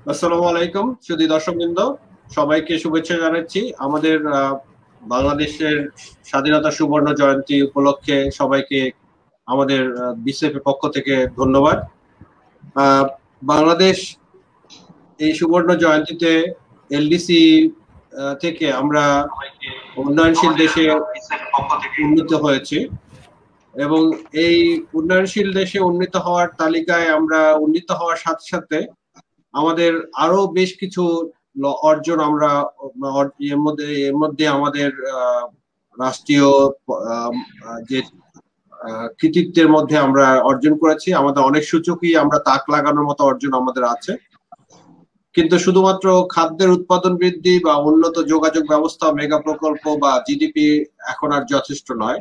আসসালামু আলাইকুম সুধী দর্শকবৃন্দ, সবাইকে শুভেচ্ছা জানাচ্ছি। আমাদের বাংলাদেশের স্বাধীনতা সুবর্ণ জয়ন্তী উপলক্ষে সবাইকে আমাদের বিসিএফের পক্ষ থেকে ধন্যবাদ। বাংলাদেশ এই সুবর্ণ জয়ন্তীতে এলডিসি থেকে আমরা উন্নয়নশীল দেশে উন্নীত হয়েছি এবং এই উন্নয়নশীল দেশে উন্নীত হওয়ার তালিকায় আমরা উন্নীত হওয়ার সাথে সাথে আমাদের আরো বেশ কিছু অর্জন আমরা এর মধ্যে আমাদের রাষ্ট্রীয় যে কৃতিত্বের মধ্যে আমরা অর্জন করেছি। আমাদের অনেক সূচকই আমরা তাক লাগানোর মতো অর্জন আমাদের আছে, কিন্তু শুধুমাত্র খাদ্যের উৎপাদন বৃদ্ধি বা উন্নত যোগাযোগ ব্যবস্থা, মেগা প্রকল্প বা জিডিপি এখন আর যথেষ্ট নয়।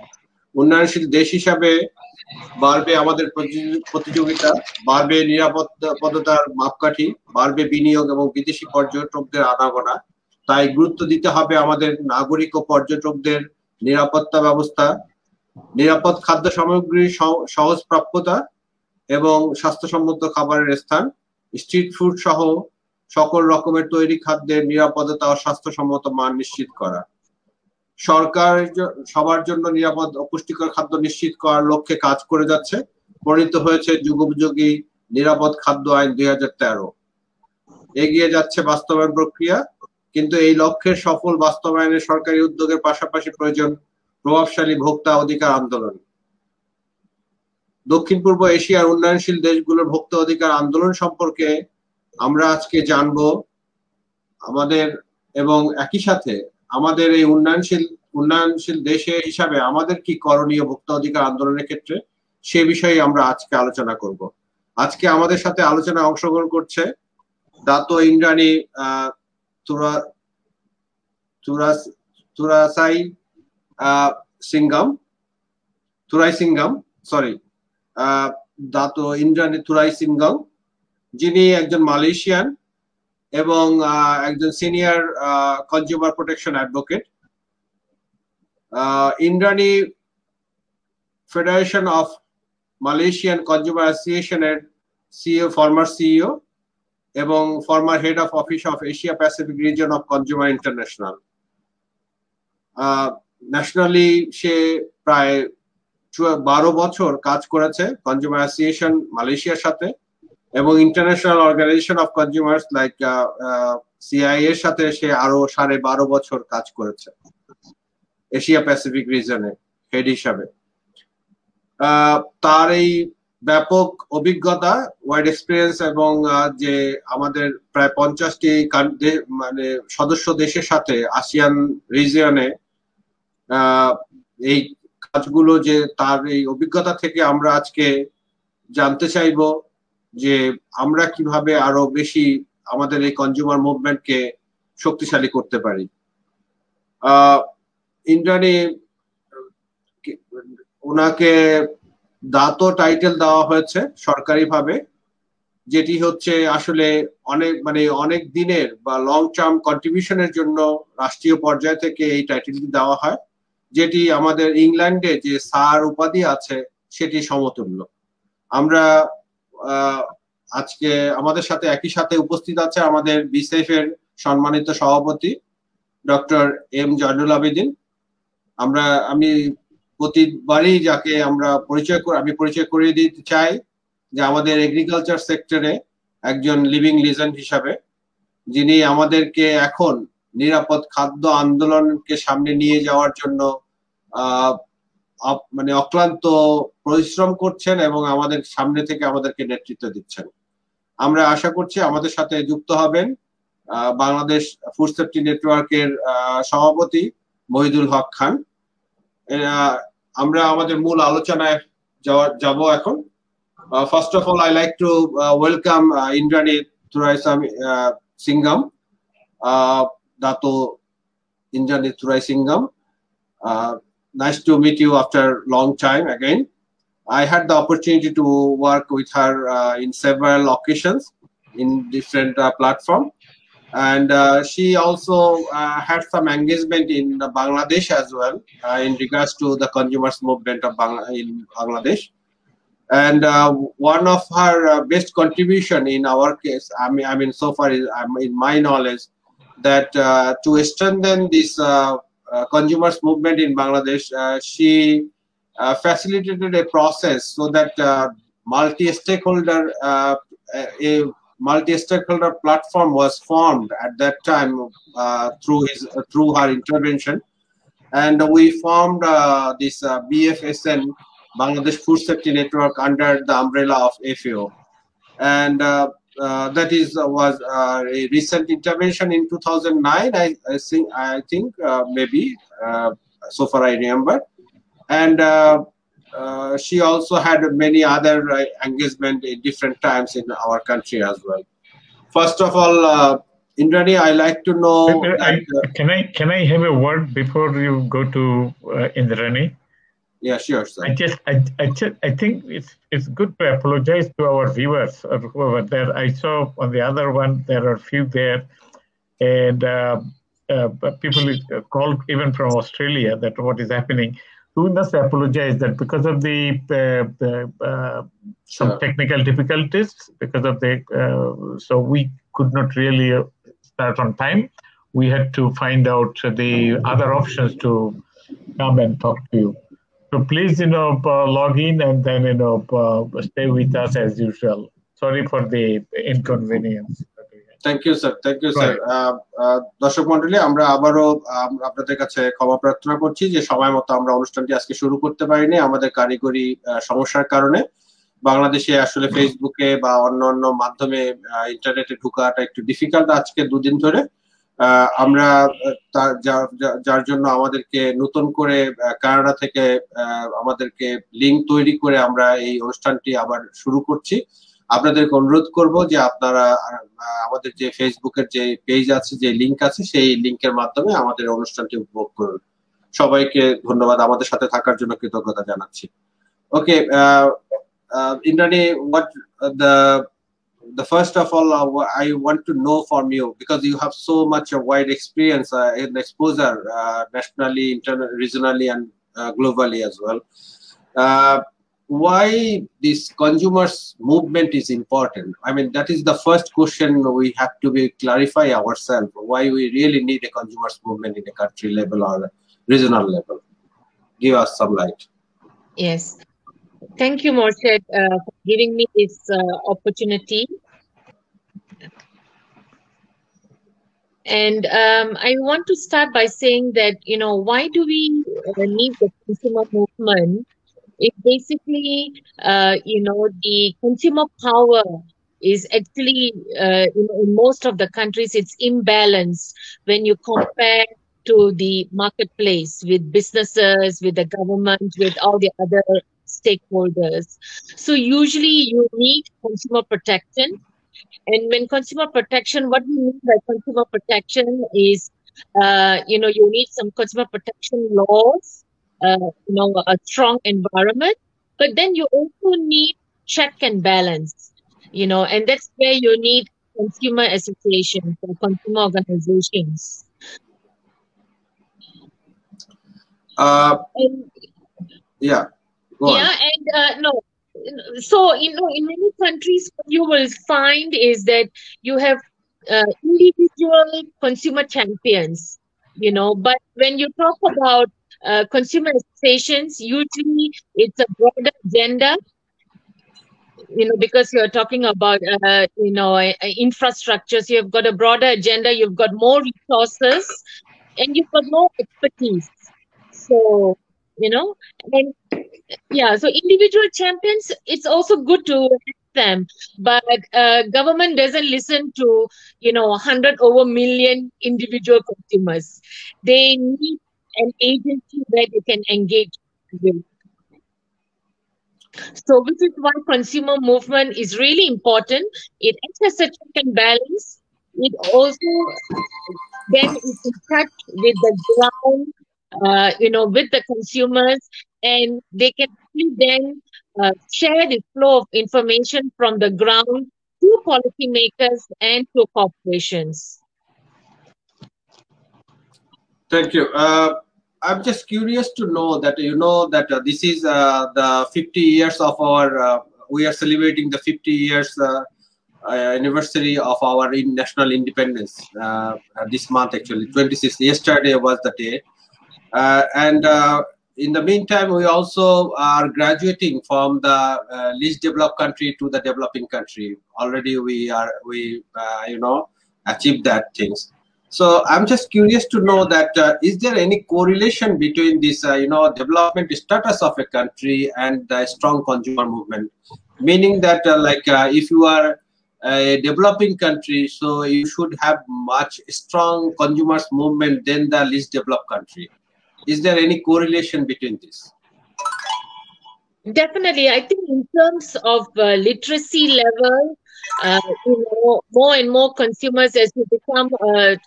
উন্নয়নশীল দেশ হিসাবে বাড়বে আমাদের প্রতিযোগিতা, বাড়বে নিরাপত্তার মাপকাঠি, বাড়বে বিনিয়োগ এবং বিদেশি পর্যটকদের আনাগোনা। তাই গুরুত্ব দিতে হবে আমাদের নাগরিক ও পর্যটকদের নিরাপত্তা ব্যবস্থা, নিরাপদ খাদ্য সামগ্রীর সহজ প্রাপ্যতা এবং স্বাস্থ্যসম্মত খাবারের স্থান, স্ট্রিট ফুড সহ সকল রকমের তৈরি খাদ্যের নিরাপদতা ও স্বাস্থ্যসম্মত মান নিশ্চিত করা। সরকার সবার জন্য নিরাপদ ও পুষ্টিকর খাদ্য নিশ্চিত করার লক্ষ্যে কাজ করে যাচ্ছে। প্রণীত হয়েছে যুগোপযোগী নিরাপদ খাদ্য আইন 2013। এগিয়ে যাচ্ছে বাস্তবায়ন প্রক্রিয়া, কিন্তু এই লক্ষ্যের সফল বাস্তবায়নে সরকারি উদ্যোগের পাশাপাশি প্রয়োজন প্রভাবশালী ভোক্তা অধিকার আন্দোলন। দক্ষিণ পূর্ব এশিয়ার উন্নয়নশীল দেশগুলোর ভোক্তা অধিকার আন্দোলন সম্পর্কে আমরা আজকে জানবো আমাদের, এবং একই সাথে আমাদের এই উন্নয়নশীল দেশে হিসাবে আমাদের কি করণীয় ভোক্তা অধিকার আন্দোলনের ক্ষেত্রে, সে বিষয়ে আমরা আজকে আলোচনা করব। আজকে আমাদের সাথে আলোচনায় অংশগ্রহণ করছে দাতো ইন্দ্রাণী দাতো ইন্দ্রাণী থুরাই সিংগম, যিনি একজন মালয়েশিয়ান এবং একজন senior consumer protection advocate. Indrani federation of Malaysian consumer অ্যাসোসিয়েশনের ফর্মার সিইও এবং former head of office of Asia Pacific region of consumer international. Nationally সে প্রায় 12 বছর কাজ করেছে কনজিউমার অ্যাসোসিয়েশন মালয়েশিয়ার সাথে, এবং international organisation of consumers like CI এর সাথে সে আরো 12.5 বছর কাজ করেছে এশিয়া প্যাসিফিক রিজনে হেড হিসাবে। তার এই ব্যাপক অভিজ্ঞতা, ওয়াইড এক্সপিরিয়েন্স এবং যে আমাদের প্রায় 50টি মানে সদস্য দেশের সাথে আসিয়ান রিজিয়নে এই কাজগুলো, যে তার এই অভিজ্ঞতা থেকে আমরা আজকে জানতে চাইবো যে আমরা কিভাবে আরো বেশি আমাদের এই কনজিউমার মুভমেন্টকে শক্তিশালী করতে পারি। ইন্দ্রাণী, ওনাকে দাতো টাইটেল দেওয়া হয়েছে সরকারিভাবে, যেটি হচ্ছে আসলে অনেক দিনের বা লং টার্ম কন্ট্রিবিউশনের জন্য রাষ্ট্রীয় পর্যায় থেকে এই টাইটেলটি দেওয়া হয়, যেটি আমাদের ইংল্যান্ডে যে স্যার উপাধি আছে সেটি সমতুল্য। আমরা আজকে আমাদের সাথে একই সাথে উপস্থিত আছে আমাদের বিসেফ এর সম্মানিত সভাপতি ডক্টর এম জয়নুল আবেদিন। আমি প্রতিবারই যাকে আমি পরিচয় করিয়ে দিতে চাই যে আমাদের এগ্রিকালচার সেক্টরে একজন লিভিং লিজেন্ড হিসাবে, যিনি আমাদেরকে এখন নিরাপদ খাদ্য আন্দোলনকে সামনে নিয়ে যাওয়ার জন্য অক্লান্ত পরিশ্রম করছেন এবং আমাদের সামনে থেকে আমাদেরকে নেতৃত্ব দিচ্ছেন। আমরা আশা করছি আমাদের সাথে যুক্ত হবেন বাংলাদেশ ফুড সেফটি নেটওয়ার্কের সভাপতি মহিদুল হক খান। আমরা আমাদের মূল আলোচনায় যাব এখন। First of all, I like to welcome Indrani Thurai Singam, Dato Indrani Thurai Singam. Nice to meet you after long time again. I had the opportunity to work with her in several occasions in different platforms, and she also had some engagement in Bangladesh as well in regards to the consumers movement of in Bangladesh. And one of her best contribution in our case, I mean, so far is, in my knowledge, that to strengthen this consumers movement in Bangladesh, she facilitated a process so that multi-stakeholder platform was formed at that time through her intervention, and we formed this BFSN, Bangladesh Food Safety Network, under the umbrella of FAO, and that was a recent intervention in 2009. I think maybe so far I remember, and she also had many other engagement in different times in our country as well. First of all, Indrani, I like to know. Can I have a word before you go to Indrani? Yeah, sure, sir. I think it's good to apologize to our viewers or whoever there. I saw on the other one there are a few there, and people called even from Australia that what is happening. We must apologize that because of some technical difficulties, because of so we could not really start on time. We had to find out the other options to come and talk to you. So please, log in and then, stay with us as usual. Sorry for the inconvenience. Thank you, sir. Thank you, sir. দর্শক মণ্ডলী, আমরা আবারও আপনাদের কাছে ক্ষমা প্রার্থনা করছি যে সময় মতো আমরা অনুষ্ঠানটি আজকে শুরু করতে পারিনি আমাদের কারিগরি সমস্যার কারণে। বাংলাদেশে আসলে ফেসবুকে বা অন্য মাধ্যমে ইন্টারনেটে ঢোকাটা একটু ডিফিকাল্ট আজকে দুদিন ধরে। আমরা যার জন্য আমাদেরকে নতুন করে কানাডা থেকে আমাদেরকে লিংক তৈরি করে আমরা এই অনুষ্ঠানটি আবার শুরু করছি। আপনাদেরকে অনুরোধ করব যে আপনারা আমাদের যে ফেসবুকের যে পেজ আছে, যে লিংক আছে, সেই লিংকের মাধ্যমে আমাদের অনুষ্ঠানটি উপভোগ করুন। সবাইকে ধন্যবাদ, আমাদের সাথে থাকার জন্য কৃতজ্ঞতা জানাচ্ছি। ওকে, Indrani, what the first of all, I want to know from you, because you have so much a wide experience in exposure nationally, regionally, and globally as well. Why this consumers movement is important? I mean, that is the first question we have to clarify ourselves. Why we really need a consumers movement in a country level or regional level? Give us some light. Yes. Thank you, Morshed, for giving me this opportunity. And I want to start by saying that, why do we need the consumer movement? It basically, the consumer power is actually, in most of the countries, it's imbalanced when you compare to the marketplace with businesses, with the government, with all the other stakeholders. So usually you need consumer protection. And when consumer protection, what we mean by consumer protection is, you need some consumer protection laws, a strong environment, but then you also need check and balance, and that's where you need consumer associations or consumer organizations. Yeah. Yeah, and no. So, in many countries, what you will find is that you have individual consumer champions, but when you talk about consumer associations, usually it's a broader agenda, because you're talking about, infrastructures. You've got a broader agenda, you've got more resources, and you've got more expertise. So, and yeah, so individual champions, it's also good to have them, but government doesn't listen to 100 over million individual consumers. They need an agency where they can engage with. So which is why consumer movement is really important. It acts as a check and balance. It also then is in touch with the ground, with the consumers, and they can then share the flow of information from the ground to policymakers and to corporations. Thank you. I'm just curious to know that this is the 50 years of our. We are celebrating the 50 years anniversary of our national independence this month. Actually, 26th. Yesterday was the day, and in the meantime, we also are graduating from the least developed country to the developing country. Already, we achieved that things. So I'm just curious to know that is there any correlation between this, development status of a country and the strong consumer movement? Meaning that, if you are a developing country, so you should have much strong consumers movement than the least developed country. Is there any correlation between this? Definitely, I think in terms of literacy level, more and more consumers, as you become,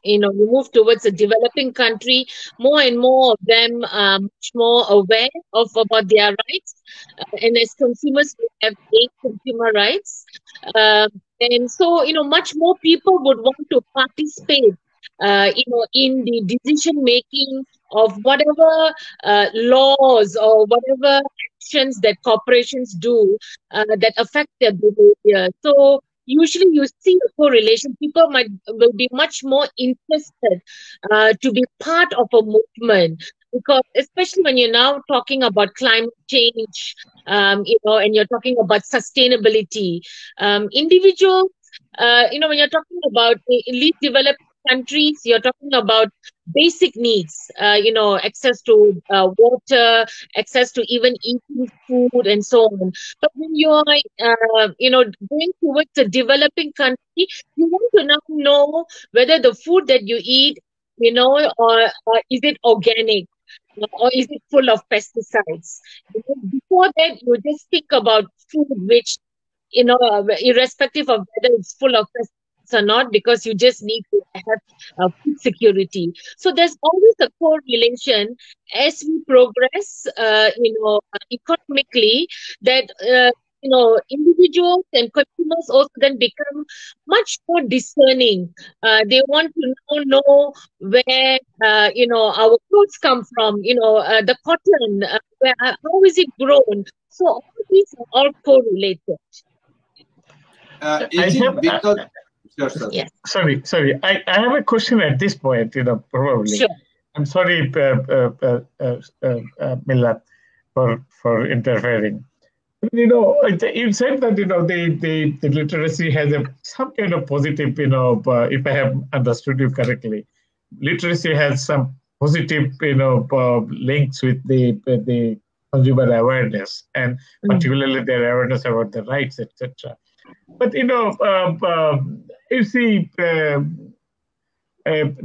you move towards a developing country, more and more of them are much more aware about their rights, and as consumers, we have 8 consumer rights, and so much more people would want to participate, in the decision making of whatever laws or whatever actions that corporations do that affect their behavior. So usually you see a correlation. People will be much more interested to be part of a movement, because especially when you're now talking about climate change, and you're talking about sustainability, individuals, when you're talking about least developed countries, you're talking about basic needs, access to water, access to even eating food and so on. But when you are, going towards a developing country, you want to now know whether the food that you eat, or is it organic, or is it full of pesticides? Before that, you just think about food which, irrespective of whether it's full of pesticides or not, because you just need to have food security. So there's always a correlation as we progress, economically, that individuals and consumers also then become much more discerning. They want to know where our clothes come from, the cotton, how is it grown. So all these are all correlated. Is it because? Yes. Sorry. I have a question at this point, probably. Sure. I'm sorry, Milad, for interfering. You said that, the literacy has some kind of positive, if I have understood you correctly, literacy has some positive, links with the consumer awareness, and particularly their awareness about the rights, etc. But, you see,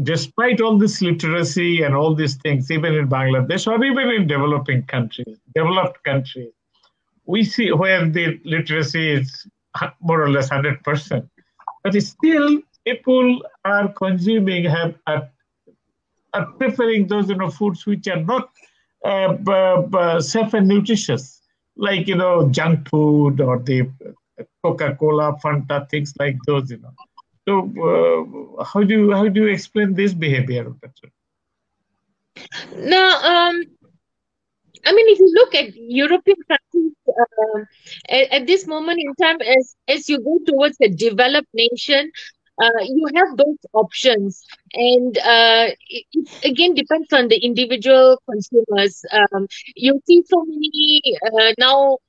despite all this literacy and all these things, even in Bangladesh or even in developed countries, we see where the literacy is more or less 100%. But still, people are consuming, are preferring those, foods which are not safe and nutritious, like, junk food or the Coca-Cola, Fanta, things like those, So how do you explain this behavior? Now, if you look at European countries, at this moment in time, as you go towards a developed nation, you have those options, and it again depends on the individual consumers. You see so many now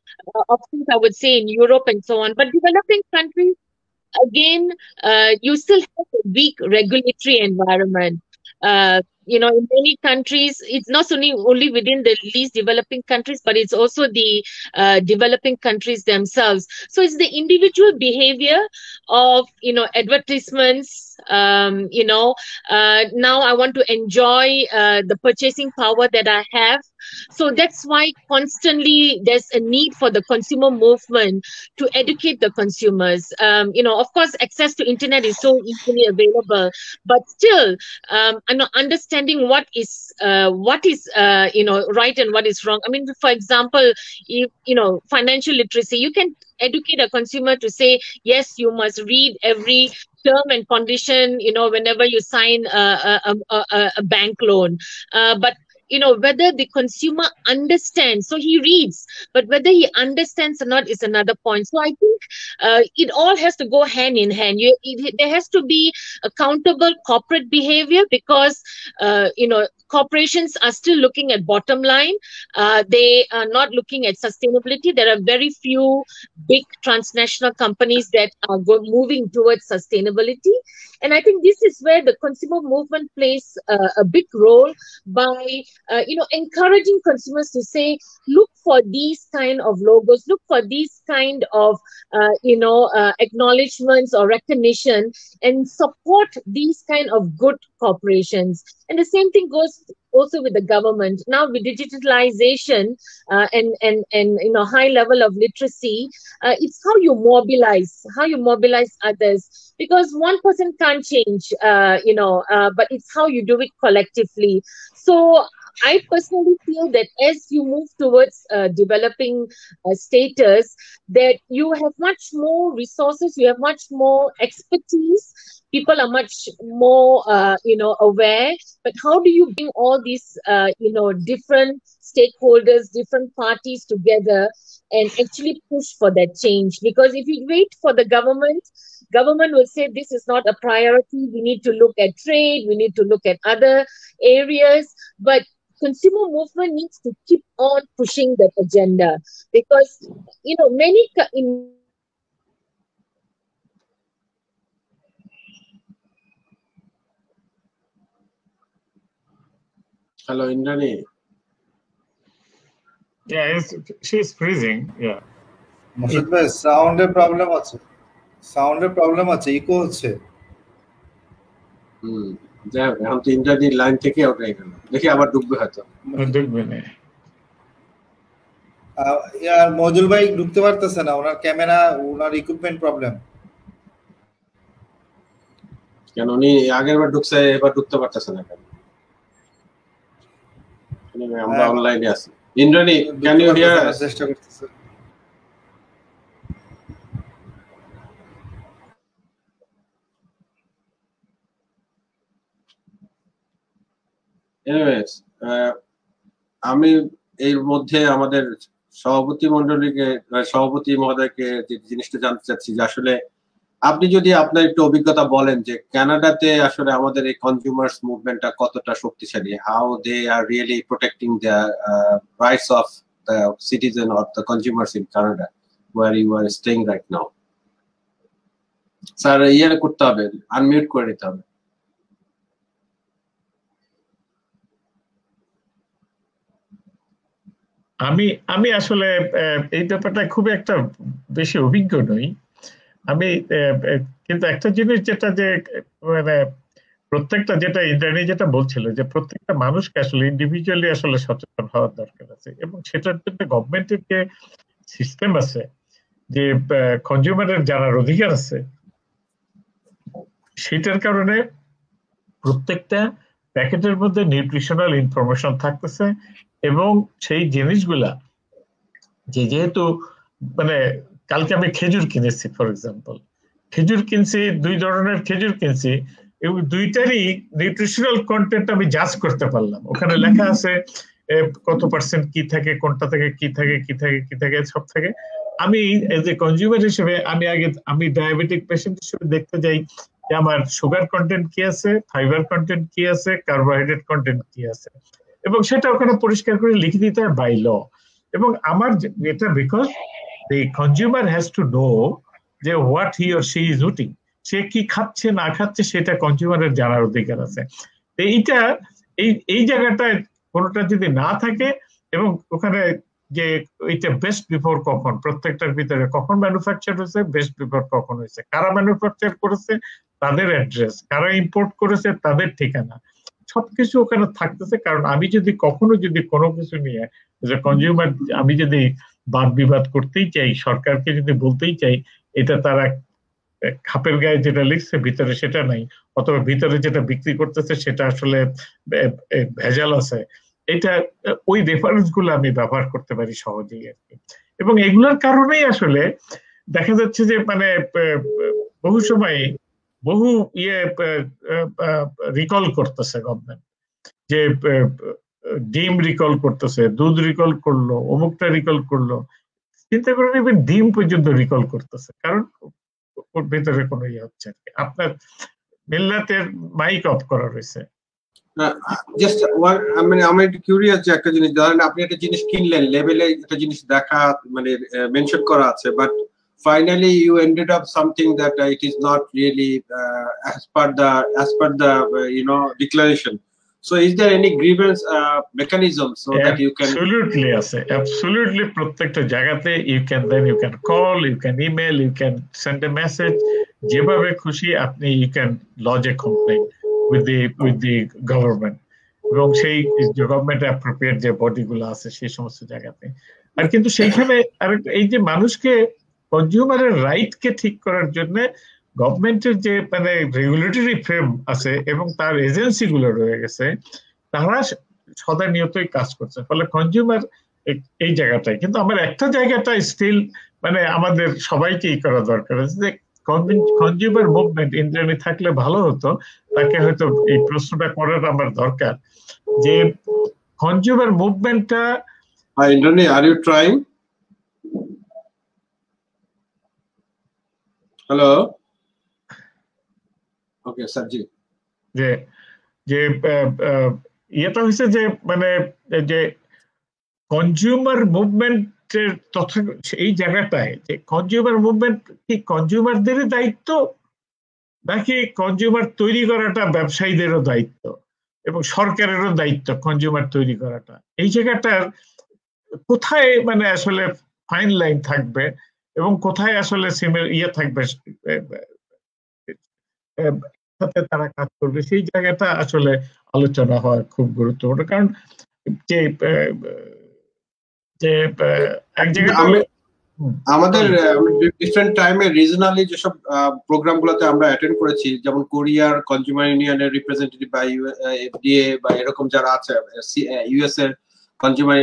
options, I would say, in Europe and so on. But developing countries, again, you still have a weak regulatory environment. In many countries, it's not only within the least developing countries, but it's also the developing countries themselves. So it's the individual behavior of, advertisements. Now I want to enjoy the purchasing power that I have. So that's why constantly there's a need for the consumer movement to educate the consumers. Of course, access to internet is so easily available, but still, understanding what is right and what is wrong. For example, financial literacy, you can educate a consumer to say, yes, you must read every term and condition, whenever you sign a bank loan. But whether the consumer understands. So he reads, but whether he understands or not is another point. So I think it all has to go hand in hand. There has to be accountable corporate behavior, because corporations are still looking at bottom line. They are not looking at sustainability. There are very few big transnational companies that are moving towards sustainability. And I think this is where the consumer movement plays a big role by, encouraging consumers to say, look for these kind of logos, look for these kind of, acknowledgements or recognition, and support these kind of good corporations. And the same thing goes also with the government. Now with digitalization and high level of literacy, it's how you mobilize others, because one person can't change, but it's how you do it collectively. So I personally feel that as you move towards developing status, that you have much more resources, you have much more expertise, people are much more, aware. But how do you bring all these, different stakeholders, different parties together and actually push for that change? Because if you wait for the government will say this is not a priority. We need to look at trade. We need to look at other areas. But consumer movement needs to keep on pushing that agenda, because many Hello, Indrani. Yeah, she's freezing. Yeah. Moshad bhai, sound problem আছে. Sound problem আছে, echo হচ্ছে. যাই হোক, এখন তো ইন্দ্রানীর line থেকে out হয়ে গেল। দেখি আবার ঢুকবে হয়তো। ঢুকবে না। ইয়ার মজুল ভাই ঢুকতে পারতেছে না, ওনার ক্যামেরা, ওনার ইকুইপমেন্ট প্রবলেম। কেন উনি আগেরবার ঢুকছে, এবার ঢুকতে পারতেছে না কেন? আমরা অনলাইনে আছি। ইন্দ্রানী, ক্যান ইউ হিয়ার আস? চেষ্টা করতেছে। এনিওয়েজ, আমি এর মধ্যে আমাদের সভাপতি মহোদয়কে যে জিনিসটা জানতে চাচ্ছি, যে আসলে আপনি যদি আপনার একটু অভিজ্ঞতা বলেন যে কানাডাতে আসলে আমাদের এই কনজিউমার্স মুভমেন্টটা কতটা শক্তিশালী, how they are really protecting the rights of the citizen or the consumers in Canada where you are staying right now. Sir ইয়ে করতে হবে, আনমিউট করে নিতে হবে। আমি আসলে এই ব্যাপারটা খুব একটা বেশি অভিজ্ঞ নই আমি, কিন্তু একটা জিনিস যেটা যে মানে প্রত্যেকটা, যেটা ইন্দ্রাণী যেটা বলছিল, যে প্রত্যেকটা মানুষকে আসলে ইন্ডিভিজুয়ালি আসলে সচেতন হওয়ার দরকার আছে, এবং সেটার জন্য গভর্নমেন্টের যে সিস্টেম আছে, যে কনজিউমারের জানার অধিকার আছে, সেটার কারণে প্রত্যেকটা প্যাকেটের মধ্যে নিউট্রিশনাল ইনফরমেশন থাকতেছে, এবং সেই জিনিসগুলা যেহেতু মানে কালকে আমি খেজুর কিনেছি, ফর এক্সাম্পল খেজুর কিনছি, 2 ধরনের খেজুর কিনছি, এবং দুইটারই নিউট্রিশনাল কন্টেন্ট আমি জাজ করতে পারলাম। ওখানে লেখা আছে কত পার্সেন্ট কি থাকে, কোনটা থেকে কি থাকে সব থাকে। আমি এজ এ কনজিউমার হিসেবে আমি ডায়াবেটিক পেশেন্ট হিসেবে দেখতে যাই যে আমার সুগার কন্টেন্ট কি আছে, ফাইবার কন্টেন্ট কি আছে, কার্বোহাইড্রেট কন্টেন্ট কি আছে, এবং সেটা ওখানে পরিষ্কার করে লিখে দিতে হয় বাই ল। এবং আমার এটা because the consumer has to know যে what he or she is eating, সে কি খাচ্ছে না খাচ্ছে সেটা কনজিউমারের জানার অধিকার আছে। এইটা এই জায়গাটায় কোনোটা যদি না থাকে, এবং ওখানে যে এটা বেস্ট বিফোর কখন, প্রত্যেকটার ভিতরে কখন ম্যানুফ্যাকচার হয়েছে, বেস্ট বিফোর কখন হয়েছে, কারা ম্যানুফ্যাকচার করেছে তাদের অ্যাড্রেস, কারা ইম্পোর্ট করেছে তাদের ঠিকানা, সবকিছু ওখানে থাকতেছে। কারণ আমি যদি কখনো কোনো কিছু নিয়ে কনজিউমার, আমি যদি বাদ বিবাদ করতেই চাই, সরকারকে যদি বলতেই চাই এটা তারা খাপের গায়ে যেটা লিখছে ভিতরে সেটা নাই, অথবা ভিতরে যেটা বিক্রি করতেছে সেটা আসলে ভেজাল আছে, এটা ওই রেফারেন্স গুলো আমি ব্যবহার করতে পারি সহজেই আর কি। এবং এগুলোর কারণেই আসলে দেখা যাচ্ছে যে মানে বহু সময় রিকল করতেছে গভর্নমেন্ট, যে ডিম রিকল করতেছে, দুধ রিকল করলো, অমুকটা রিকল করলো, চিন্তা করেন ইভেন ডিম পর্যন্ত রিকল করতেছে, কারণ ওর ভেতরে কোনো ইয়ে হচ্ছে আর কি। আপনার মিল্লাতের মাইক অফ করা রয়েছে। জাস্ট মানে আমি একটু কিউরিয়াস যে একটা জিনিস, ধরেন আপনি একটা জিনিস কিনলেন, লেবেলে একটা জিনিস দেখা মানে মেনশন করা আছে, but finally you ended up something that it is not really as per the declaration. So is there any grievance mechanism so that you can? Absolutely প্রত্যেকটা জায়গাতে you can call, you can email, you can send a message, যেভাবে খুশি আপনি you can lodge a complaint with the government, এবং সেই government appropriate যে বডিগুলো আছে সেই সমস্ত জায়গাতে। আর কিন্তু সেইখানে এই যে মানুষকে কনজিউমারের রাইটকে ঠিক করার জন্য গভর্নমেন্টের যে মানে রেগুলেটরি ফ্রেম আছে এবং তার এজেন্সি গুলো রয়ে গেছে, তারা সদা নিয়তই কাজ করছে, ফলে কনজিউমার এই জায়গাটায়। কিন্তু আমার একটা জায়গাটা স্টিল মানে আমাদের সবাইকেই করা দরকার আছে যে কনজিউমার মুভমেন্ট ইন্ডিয়ানে থাকলে ভালো হতো। তাকে হয়তো এই প্রশ্নটা করার আমার দরকার যে consumer মুভমেন্টটা are you trying? Hello? Okay, Sajid. যে এটা হচ্ছে যে মানে যে কনজিউমার মুভমেন্টের তথা এই জায়গাটায় যে কনজিউমার মুভমেন্ট কি কনজিউমারদেরই দায়িত্ব নাকি কনজিউমার তৈরি করাটা ব্যবসায়ীদেরও দায়িত্ব এবং সরকারেরও দায়িত্ব কনজিউমার তৈরি করাটা? এই জায়গাটার কোথায় মানে আসলে ফাইন লাইন থাকবে এবং কোথায় আসলে ইয়ে থাকবে, সাথে তারা কাজ করবে, সেই জায়গাটা আসলে আলোচনা হওয়া খুব গুরুত্বপূর্ণ। কারণ যে এক জায়গায় আমাদের ডিফারেন্ট টাইমে রিজনালি যেসব প্রোগ্রামগুলোতে আমরা অ্যাটেন্ড করেছি, যেমন কোরিয়ার কনজিউমার ইউনিয়নের রিপ্রেজেন্টেটিভ বা এফডিএ বা এরকম যারা আছে, ইউএস এর কনজিউমার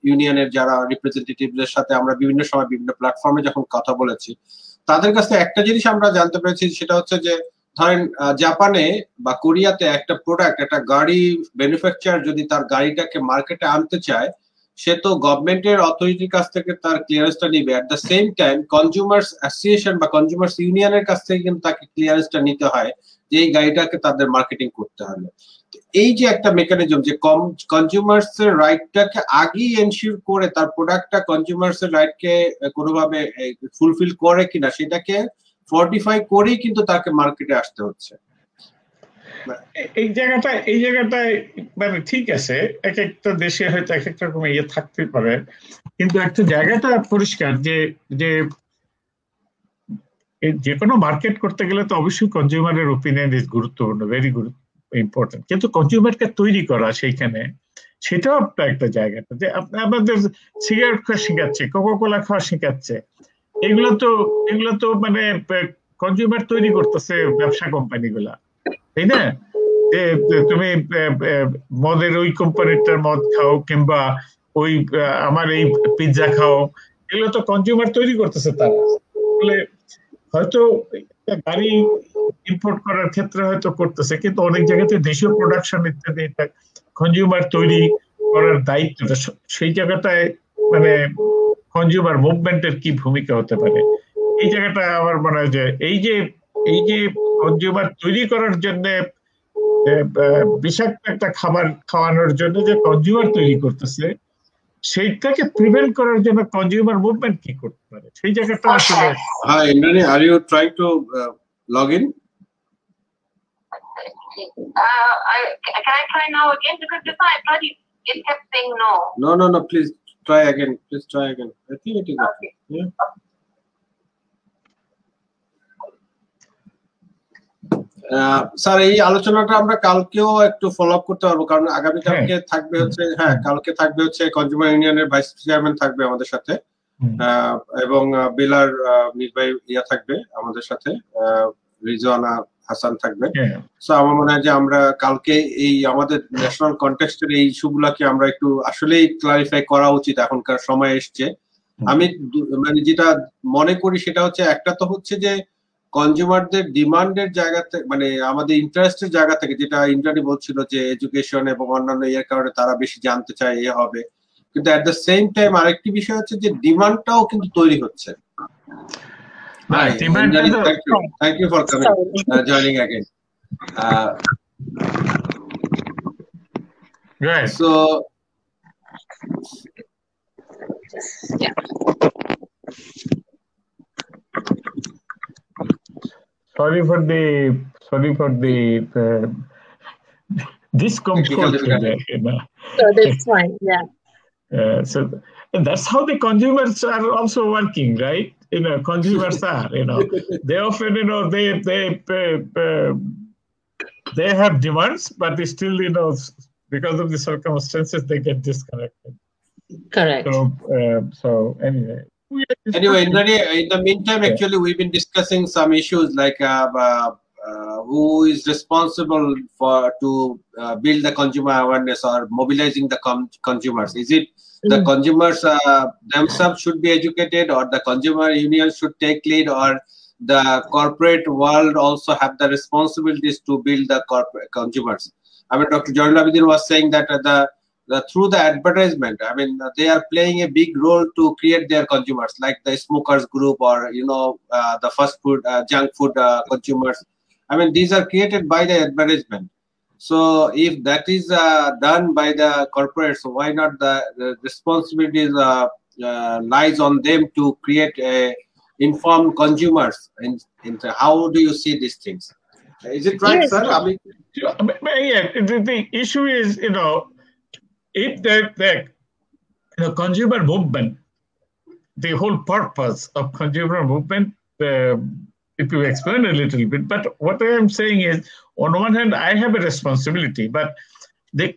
ইউনিয়নের যারা রিপ্রেজেন্টেটিভদের সাথে আমরা বিভিন্ন সময় বিভিন্ন প্ল্যাটফর্মে যখন কথা বলেছি, তাদের কাছে একটা জিনিস আমরা জানতে পেরেছি, সেটা হচ্ছে যে ধরেন জাপানে বা কোরিয়াতে একটা প্রোডাক্ট, একটা গাড়ি ম্যানুফ্যাকচারার যদি তার গাড়িটাকে মার্কেটে আনতে চায়, সে তো গভর্নমেন্টের অথরিটির কাছ থেকে তার ক্লিয়ারেন্সটা নিবে। At the same time consumers association বা কনজিউমার্স ইউনিয়নের কাছ থেকে কিন্তু তাকে ক্লিয়ারেন্সটা নিতে হয় যে এই গাড়িটাকে তাদের মার্কেটিং করতে হবে। এই যে একটা মেকানিজম যে কনজিউমার্স এর রাইটটাকে আগেই এনশিওর করে তার প্রোডাক্টটা কনজিউমার্স এর রাইটকে কোনোভাবে ফুলফিল করে কিনা সেটাকে ফর্টিফাই করেই কিন্তু তাকে মার্কেটে আসতে হচ্ছে। এই জায়গাটায় মানে ঠিক আছে, এক একটা দেশে হয়তো এক একটা রকম ইয়ে থাকতে পারে, কিন্তু একটা জায়গাটা পরিষ্কার যে যে কোনো মার্কেট করতে গেলে তো অবশ্যই কনজিউমারের ওপিনিয়ন ইজ গুরুত্বপূর্ণ, ভেরি ইম্পর্টেন্ট, কিন্তু কনজিউমারকে তৈরি করা সেইখানে সেটাও একটা জায়গাটা যে আমাদের সিগারেট খাওয়া শেখাচ্ছে, কোকাকোলা খাওয়া শেখাচ্ছে, এগুলো তো মানে কনজিউমার তৈরি করতেছে ব্যবসা কোম্পানিগুলা, তাই না? যে তুমি মদের ওই কোম্পানিটার মদ খাও কিংবা ওই আমার এই পিৎজা খাও, এগুলো তো কনজিউমার তৈরি করতেছে তারা। বলে হয়তো গাড়ি ইম্পোর্ট করার ক্ষেত্রে হয়তো করতেছে, কিন্তু অনেক জায়গাতে দেশীয় প্রোডাকশন ইত্যাদি এটা কনজিউমার তৈরি করার দায়িত্বটা, সেই জায়গাটায় মানে কনজিউমার মুভমেন্টের কি ভূমিকা হতে পারে, এই জায়গাটা আমার মনে হয় যে এই যে কনজিউমার তৈরি করার জন্য বিষাক্ত একটা খাবার খাওয়ানোর জন্য যে কনজিউমার তৈরি করতেছে, সেইটাকে প্রিভেন্ট করার জন্য কনজিউমার মুভমেন্ট কি করতে পারে, সেই জায়গাটা আসলে। হ্যাঁ, Indrani, are you trying to log in? Can I try now again? Because just now I thought it kept saying no. No. Please try again. I think it is okay. Yeah. Sir, এই আলোচনাটা আমরা কালকেও একটু follow up করতে পারবো, কারণ আগামীকালকে থাকবে হচ্ছে কালকে থাকবে হচ্ছে কনজিউমার ইউনিয়নের ভাইস চেয়ারম্যান থাকবে আমাদের সাথে, এবং বেলার নির্বাহী থাকবে আমাদের সাথে, রিজওয়ানা হাসান থাকবে। সো আমার মনে হয় যে আমরা কালকে এই আমাদের ন্যাশনাল কনটেক্সটের এই ইস্যুগুলাকে আমরা একটু আসলেই ক্লারিফাই করা উচিত, এখনকার সময় এসছে। আমি মানে যেটা মনে করি সেটা হচ্ছে, একটা তো হচ্ছে যে কনজিউমারদের ডিমান্ডের জায়গা থেকে, মানে আমাদের ইন্টারেস্টের জায়গা থেকে, যেটা ইন্টারনি বলছিল যে এডুকেশন এবং অন্যান্য এর কারণে তারা বেশি জানতে চায়, হবে। কিন্তু এট দ্য সেম টাইম আরেকটি বিষয় হচ্ছে যে ডিমান্ডটাও কিন্তু তৈরি হচ্ছে। Thank you for coming, joining again. Right. So, yeah. Sorry for the discomfort today, you know. So that's fine. Yeah. So that's how the consumers are also working, right? You know, consumers are, you know, they often, you know, they have demands, but they still, you know, because of the circumstances, they get disconnected. Correct. So anyway. Anyway, in the meantime, actually, we've been discussing some issues like who is responsible to build the consumer awareness or mobilizing the consumers. Is it the consumers themselves should be educated, or the consumer union should take lead, or the corporate world also have the responsibilities to build the corporate consumers? I mean, Dr. John Labidin was saying that through the advertisement, I mean, they are playing a big role to create their consumers, like the smokers group, or you know, the fast food, junk food consumers. I mean, these are created by the advertisement. So if that is done by the corporates, why not the responsibilities lies on them to create informed consumers? And how do you see these things? Is it right, Yes. sir? I mean, yeah, the issue is, you know, if the consumer movement, the whole purpose of consumer movement, if you explain a little bit, but what I am saying is, on one hand, I have a responsibility, but the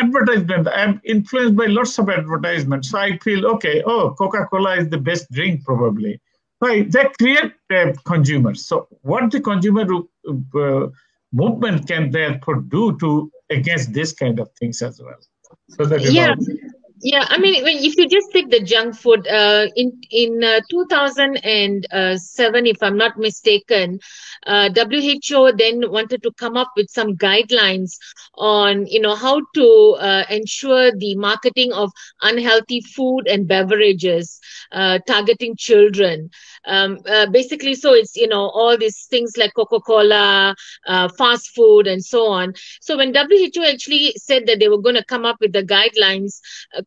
advertisement, I am influenced by lots of advertisements. So I feel, okay, Coca-Cola is the best drink probably. Right? They create consumers. So what the consumer movement can therefore do to against this kind of things as well? So that, you know, Yeah, I mean, if you just take the junk food, in 2007, if I'm not mistaken, WHO then wanted to come up with some guidelines on, you know, how to ensure the marketing of unhealthy food and beverages targeting children. Basically, so it's, you know, all these things like Coca-Cola, fast food, and so on. So when WHO actually said that they were going to come up with the guidelines,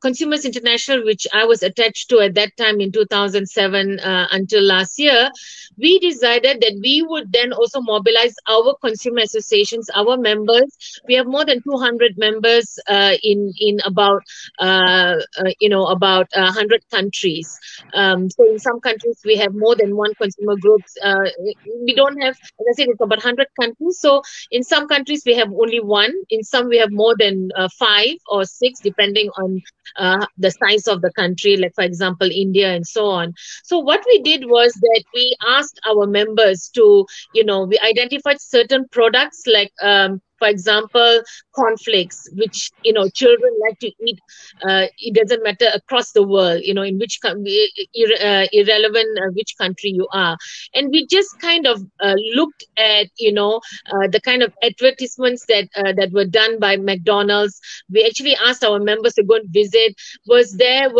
Consumers International, which I was attached to at that time in 2007 until last year, we decided that we would then also mobilize our consumer associations, our members. We have more than 200 members in about about 100 countries. So in some countries we have more than one consumer groups. We don't have, as I said, it's about 100 countries. So in some countries we have only one. In some we have more than 5 or 6, depending on the size of the country, like for example India and so on. So what we did was that we asked our members to, you know, we identified certain products like for example cornflakes, which, you know, children like to eat. It doesn't matter across the world, you know, in which irrelevant which country you are. And we just kind of looked at, you know, the kind of advertisements that were done by McDonald's. We actually asked our members to go and visit. Were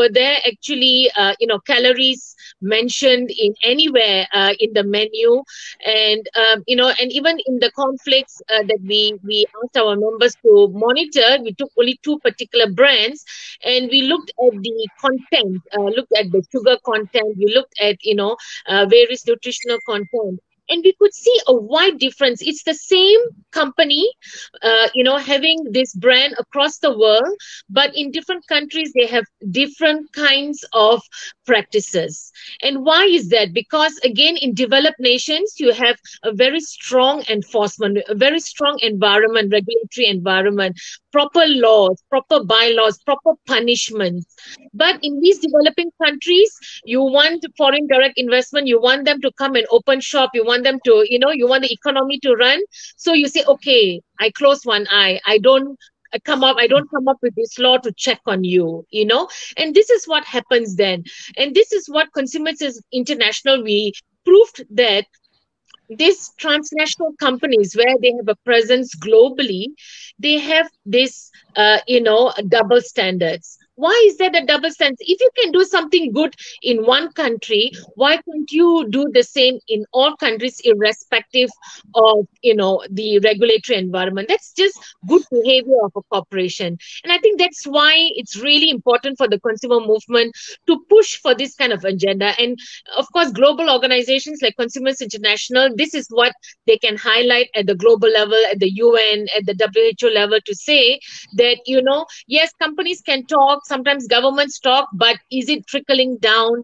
there actually you know, calories mentioned in anywhere in the menu? And you know, and even in the cornflakes that we asked our members to monitor, we took only 2 particular brands, and we looked at the content, looked at the sugar content, we looked at, you know, various nutritional content. And we could see a wide difference. It's the same company, you know, having this brand across the world, but in different countries, they have different kinds of practices. And why is that? Because again, in developed nations, you have a very strong enforcement, a very strong environment, regulatory environment, proper laws, proper bylaws, proper punishments. But in these developing countries, you want foreign direct investment, you want them to come and open shop, you want them to, you know, you want the economy to run. So you say, okay, I close one eye. I don't come up with this law to check on you, you know. And this is what happens then. And this is what Consumers International, we proved that these transnational companies, where they have a presence globally, they have this, double standards. Why is that a double standard? If you can do something good in one country, why can't you do the same in all countries, irrespective of, the regulatory environment? That's just good behavior of a corporation. And I think that's why it's really important for the consumer movement to push for this kind of agenda. And of course, global organizations like Consumers International, this is what they can highlight at the global level, at the UN, at the WHO level, to say that, yes, companies can talk, sometimes governments talk, but is it trickling down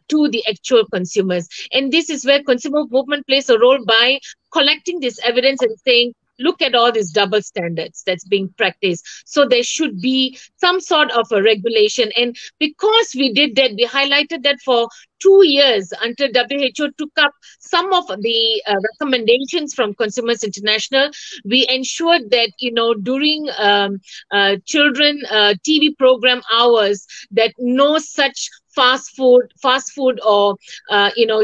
to the actual consumers? And this is where consumer movement plays a role by collecting this evidence and saying, look at all these double standards that's being practiced. So there should be some sort of a regulation. And because we did that, we highlighted that for 2 years until WHO took up some of the recommendations from Consumers International. We ensured that, during children TV program hours, that no such fast food or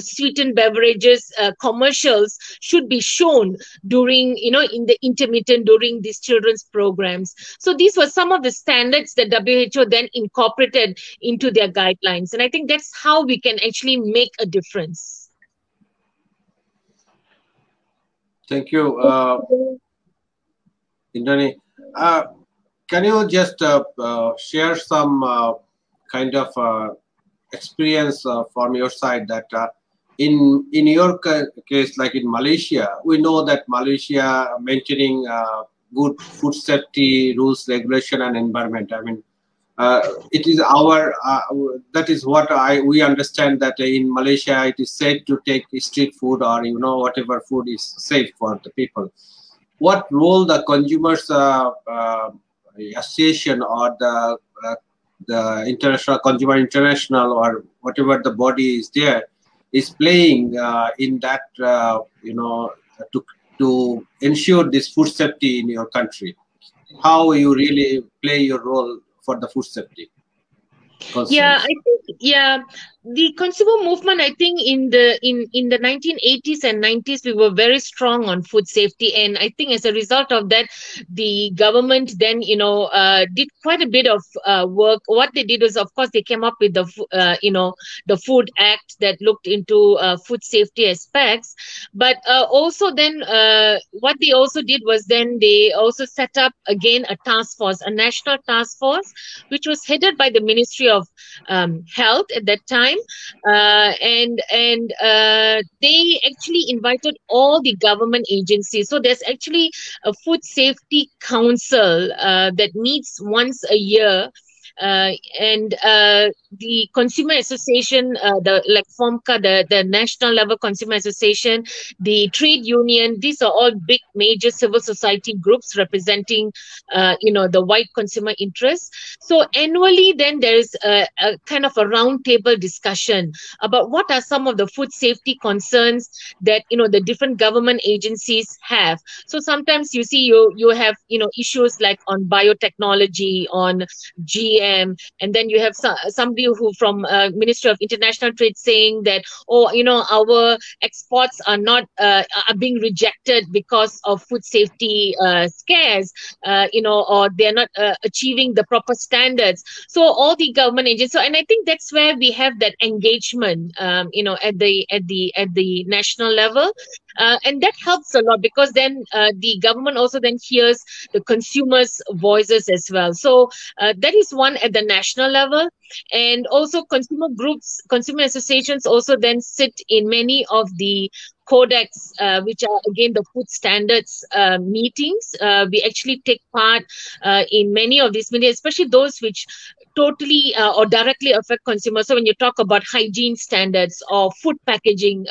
sweetened beverages commercials should be shown during, in the intermittent during these children's programs. So these were some of the standards that WHO then incorporated into their guidelines. And I think that's how we can actually make a difference. Thank you, Indrani. Can you just share some kind of experience from your side that in your case, like in Malaysia, we know that Malaysia maintaining good food safety rules, regulation, and environment. I mean, it is our that is what we understand, that in Malaysia it is safe to take street food or whatever food is safe for the people. What role the consumers association or the International Consumer International or whatever the body is there is playing in that to ensure this food safety in your country? How you really play your role for the food safety? Yeah, I think the consumer movement, I think in the 1980s and 90s, we were very strong on food safety, and I think as a result of that, the government then did quite a bit of work. What they did was, of course, they came up with the Food Act that looked into food safety aspects, but also then what they also did was then they also set up again a task force, a national task force, which was headed by the Ministry of Health at that time, and they actually invited all the government agencies. So there's actually a food safety council that meets once a year. And the Consumer Association, like FOMCA, the national level Consumer Association, the trade union, these are all big major civil society groups representing, the wide consumer interests. So annually, then there is a kind of a roundtable discussion about what are some of the food safety concerns that, the different government agencies have. So sometimes you see you have, issues like on biotechnology, on GM, and then you have somebody who from Ministry of International Trade saying that, our exports are not are being rejected because of food safety scares, or they're not achieving the proper standards. So all the government agencies. So, and I think that's where we have that engagement, at the national level. And that helps a lot, because then the government also then hears the consumers' voices as well. So that is one at the national level. And also consumer groups, consumer associations also then sit in many of the codex, which are again the food standards meetings. We actually take part in many of these meetings, especially those which totally or directly affect consumers. So when you talk about hygiene standards or food packaging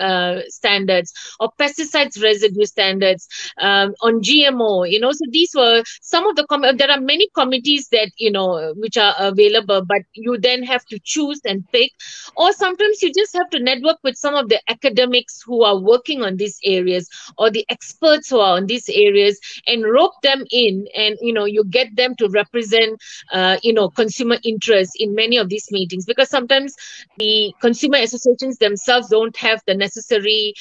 standards or pesticides residue standards, on GMO, so these were some of the there are many committees that which are available, but you then have to choose and pick, or sometimes you just have to network with some of the academics who are working working on these areas, or the experts who are on these areas, and rope them in, and you get them to represent consumer interests in many of these meetings, because sometimes the consumer associations themselves don't have the necessary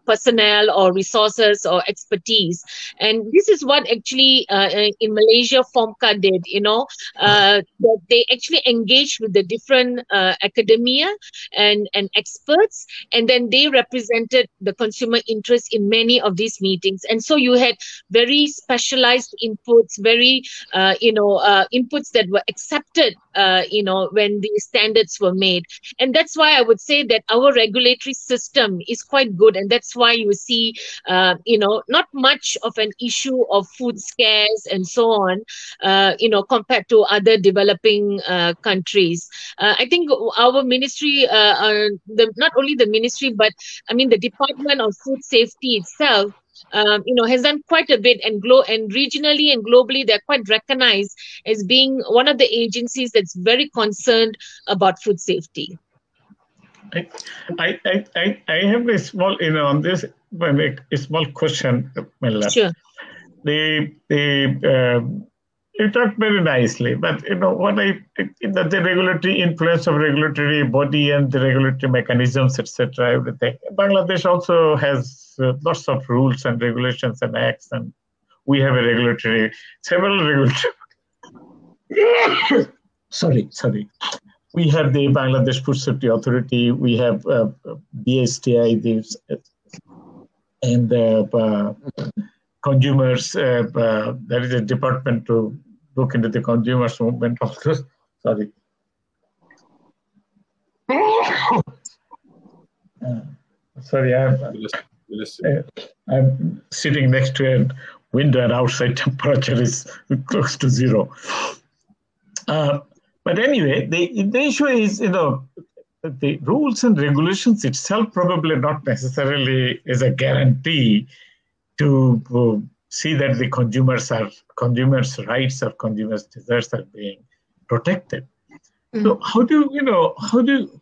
personnel or resources or expertise. And this is what actually in Malaysia FOMCA did, that they actually engaged with the different academia and experts, and then they represented the consumer interest in many of these meetings. And so you had very specialized inputs, very inputs that were accepted when the standards were made. And that's why I would say that our regulatory system is quite good, and that's why you see not much of an issue of food scares and so on compared to other developing countries. I think our ministry, not only the ministry, but I mean the Department of Food Safety itself, has done quite a bit, and regionally and globally, they're quite recognized as being one of the agencies that's very concerned about food safety. I have a small, on this, a small question, Mela. Sure. You talked very nicely, but the regulatory influence of regulatory body and the regulatory mechanisms, etc., everything. Bangladesh also has lots of rules and regulations and acts, and we have several regulatory. sorry. We have the Bangladesh Food Safety Authority. We have BSTI, and consumers. There is a department to look into the consumers movement also. Sorry. Sorry, I'm sitting next to a window, and outside temperature is close to zero. But anyway, the issue is, the rules and regulations itself probably not necessarily is a guarantee to see that the consumers' rights or consumers' desires are being protected. Mm-hmm. So how do you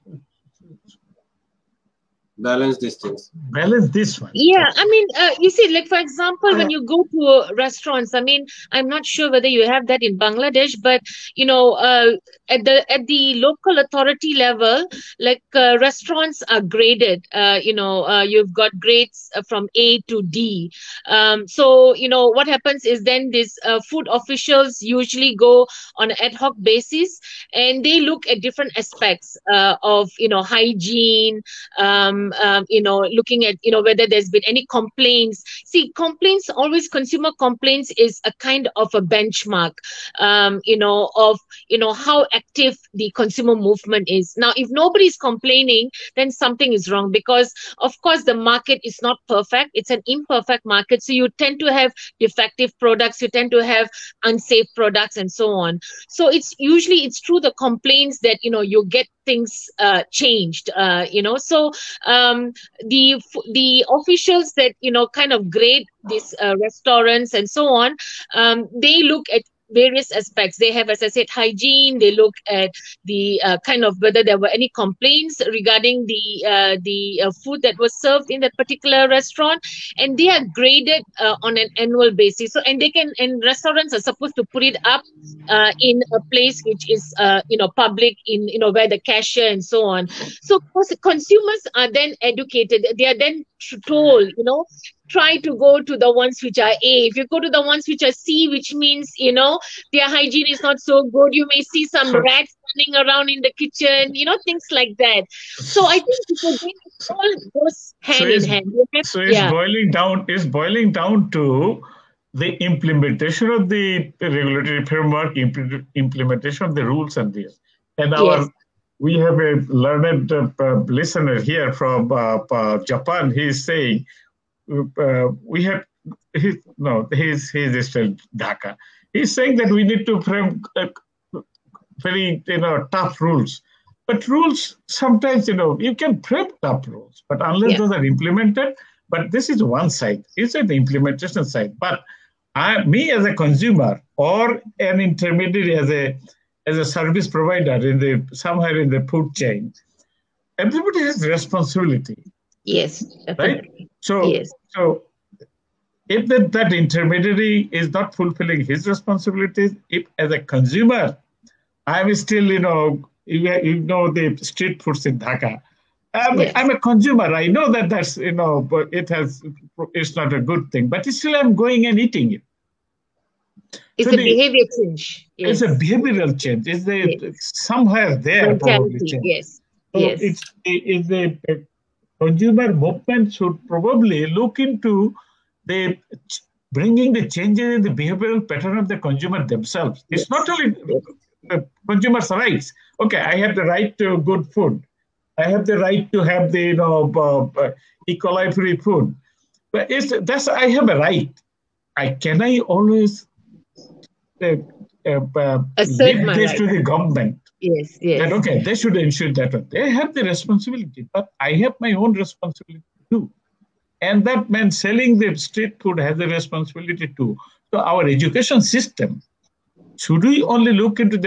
balance these things? Balance this one. Yeah, I mean, you see, like for example, when you go to restaurants, I mean, I'm not sure whether you have that in Bangladesh, but at the local authority level, like restaurants are graded. You've got grades from A to D. So what happens is then these food officials usually go on an ad hoc basis, and they look at different aspects of hygiene. Looking at, whether there's been any complaints. See, consumer complaints is a kind of a benchmark, of how active the consumer movement is. Now, if nobody's complaining, then something is wrong, because, of course, the market is not perfect. It's an imperfect market. So you tend to have defective products, you tend to have unsafe products, and so on. So it's through the complaints that, you get things changed, so the officials that kind of grade these restaurants and so on, they look at various aspects. They have, as I said, hygiene. They look at the kind of whether there were any complaints regarding the food that was served in that particular restaurant, and they are graded on an annual basis. So, and restaurants are supposed to put it up in a place which is public, in where the cashier and so on. So consumers are then educated. They are then told, try to go to the ones which are A. If you go to the ones which are C, which means, their hygiene is not so good. You may see some rats running around in the kitchen, things like that. So I think it all goes hand in hand. So it's boiling down to the implementation of the regulatory framework, implementation of the rules and this. And we have a learned listener here from Japan. He is saying, he's still Dhaka. He's saying that we need to frame very tough rules. But rules sometimes you can frame tough rules, but unless those are implemented. But this is one side. It's at the implementation side. But me as a consumer or an intermediary as a service provider somewhere in the food chain, everybody has responsibility. Yes. right? Definitely. So, Yes. so if that intermediary is not fulfilling his responsibilities, if as a consumer, I'm still, you know the street foods in Dhaka. Yes. I'm a consumer. I know that that's, but it's not a good thing, but still I'm going and eating it. It's So a behavior change. it's Yes. a behavioral change. It's somewhere there probably Mentality. change. Yes. So Yes. it's the consumer movement should probably look into the bringing the changes in the behavioral pattern of the consumer themselves. It's not only the consumer's rights. Okay, I have the right to good food. I have the right to have the E. coli free food. But I have a right. Can I always Assert leave my this right. to the government? Yes. Yes. That okay, they should ensure that they have the responsibility, but I have my own responsibility too. And that meant selling the street food has a responsibility too. So our education system, should we only look into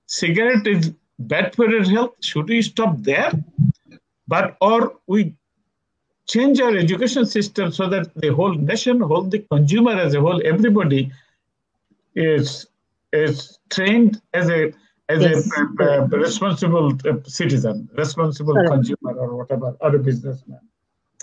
cigarette is bad for your health? Should we stop there? Or we change our education system so that the whole nation, the consumer as a whole, everybody is trained as a responsible citizen, responsible consumer, or whatever, or a businessman.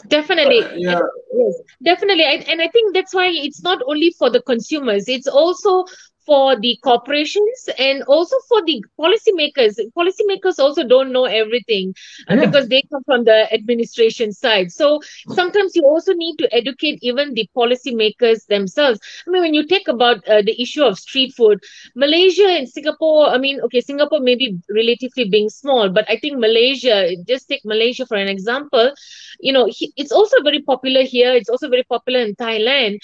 Definitely. Yeah. Yes, definitely. And I think that's why it's not only for the consumers, it's also for the corporations and also for the policymakers. Policymakers also don't know everything because they come from the administration side. So sometimes you also need to educate even the policymakers themselves. I mean, when you take about the issue of street food, Malaysia and Singapore, I mean, okay, Singapore may be relatively being small, but I think Malaysia, just take Malaysia for an example, it's also very popular here. It's also very popular in Thailand.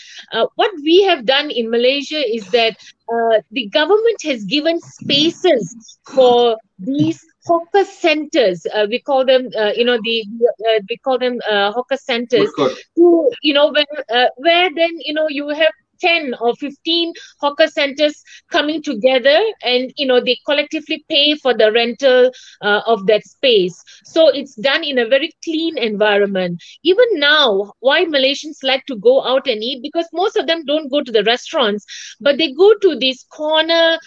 What we have done in Malaysia is that the government has given spaces for these hawker centers. We call them, we call them hawker centers. To where then you have 10 or 15 hawker centers coming together, and they collectively pay for the rental of that space. So it's done in a very clean environment. Even now, why Malaysians like to go out and eat, because most of them don't go to the restaurants, but they go to these corner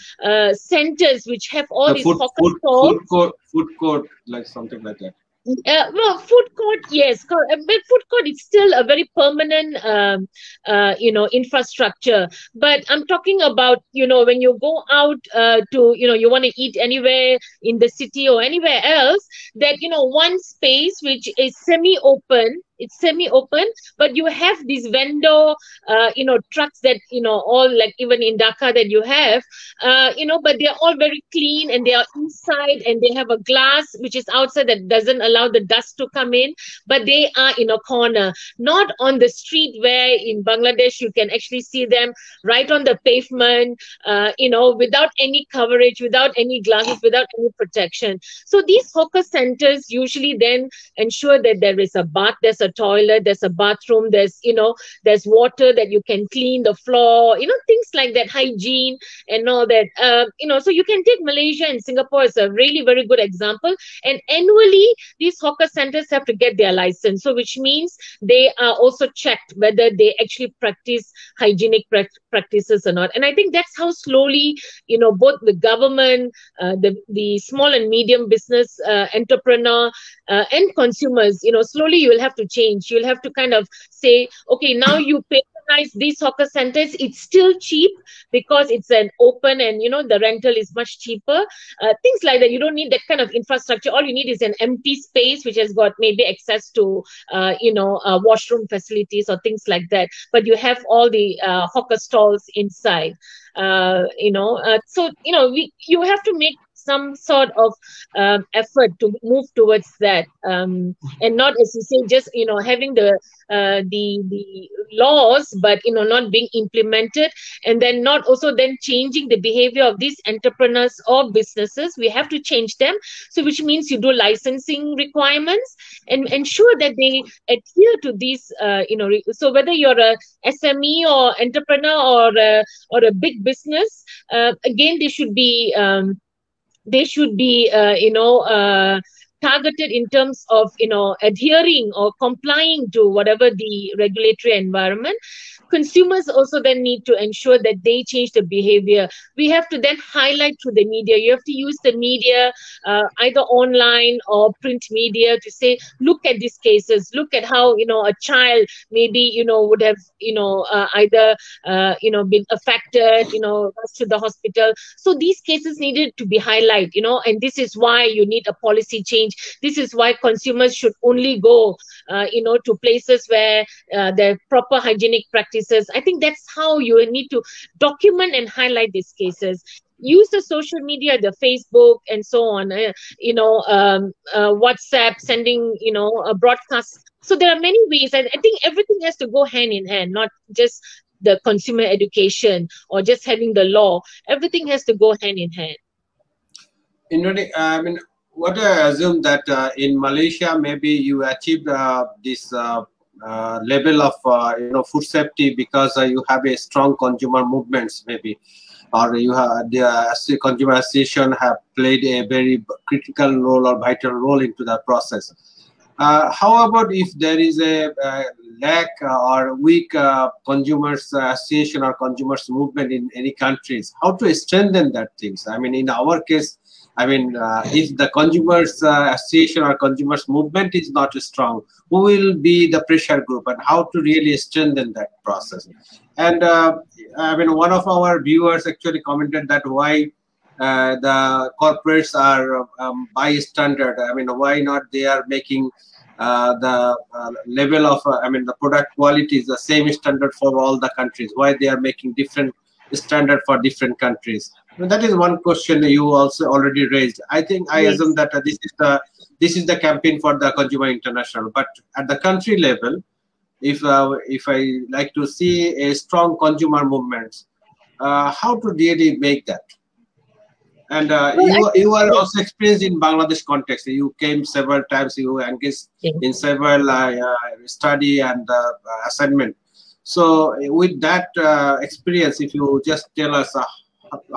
centers which have all these hawker stalls. Food court, like something like that. Well, food court, yes, but food court is still a very permanent, infrastructure. But I'm talking about, when you go out to, you want to eat anywhere in the city or anywhere else, that, one space which is semi-open. It's semi-open, but you have these vendor, trucks that, all like even in Dhaka that you have, but they're all very clean and they are inside and they have a glass which is outside that doesn't allow the dust to come in, but they are in a corner, not on the street where in Bangladesh you can actually see them right on the pavement, without any coverage, without any glasses, without any protection. So these hawker centers usually then ensure that there is a bath, there's a toilet, there's a bathroom, there's water that you can clean the floor, things like that, hygiene and all that. So you can take Malaysia and Singapore as a really very good example. And annually, these hawker centers have to get their license. So which means they are also checked whether they actually practice hygienic practices or not. And I think that's how slowly, both the government, the small and medium business entrepreneur and consumers, slowly you will have to change. You'll have to kind of say, okay, now you patronize these hawker centers. It's still cheap because it's an open and, the rental is much cheaper. Things like that. You don't need that kind of infrastructure. All you need is an empty space which has got maybe access to, washroom facilities or things like that. But you have all the hawker stalls inside. You have to make some sort of effort to move towards that, and not, as you say, just having the laws, but not being implemented, and then not also then changing the behavior of these entrepreneurs or businesses. We have to change them. So which means you do licensing requirements and ensure that they adhere to these. So whether you're a SME or entrepreneur or a big business, again they should be targeted in terms of, adhering or complying to whatever the regulatory environment, consumers also then need to ensure that they change the behavior. We have to then highlight through the media. You have to use the media, either online or print media, to say, look at these cases, look at how, a child maybe, would have, either, been affected, rushed to the hospital. So these cases needed to be highlighted, and this is why you need a policy change. This is why consumers should only go, to places where there are proper hygienic practices. I think that's how you need to document and highlight these cases. Use the social media, the Facebook and so on, WhatsApp, sending, a broadcast. So there are many ways, and I think everything has to go hand in hand, not just the consumer education or just having the law. Everything has to go hand in hand. I mean, what I assume that in Malaysia, maybe you achieved this level of food safety because you have a strong consumer movements, maybe, or you have the consumer association have played a very critical role or vital role into the process. How about if there is a lack or weak consumers association or consumers movement in any countries? How to strengthen that things? I mean, in our case, I mean, if the consumers association or consumers movement is not strong, who will be the pressure group, and how to really strengthen that process? And I mean, one of our viewers actually commented that why the corporates are bystander. I mean, why not they are making the level of, I mean, the product quality is the same standard for all the countries. Why they are making different standard for different countries? Well, that is one question you also already raised. I think I assume that this is the campaign for the Consumer International. But at the country level, if I like to see a strong consumer movement, how to really make that? And you are also experienced in Bangladesh context. You came several times. You engaged in several study and assignment. So with that experience, if you just tell us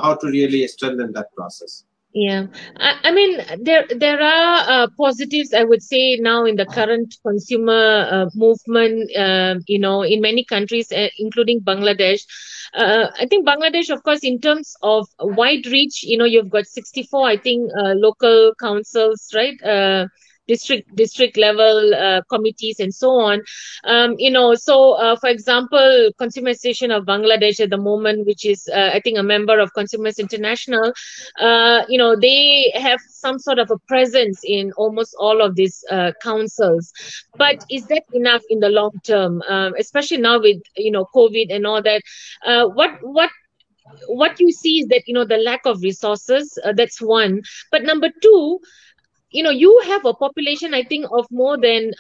how to really strengthen that process. Yeah, I mean, there are positives, I would say, now in the current consumer movement, in many countries, including Bangladesh. I think Bangladesh, of course, in terms of wide reach, you've got 64, I think, local councils, right? District level committees and so on. For example, Consumer Association of Bangladesh at the moment, which is I think a member of Consumers International, they have some sort of a presence in almost all of these councils. But is that enough in the long term, especially now with COVID and all that? What you see is that the lack of resources. That's one. But number two, you have a population, I think, of more than,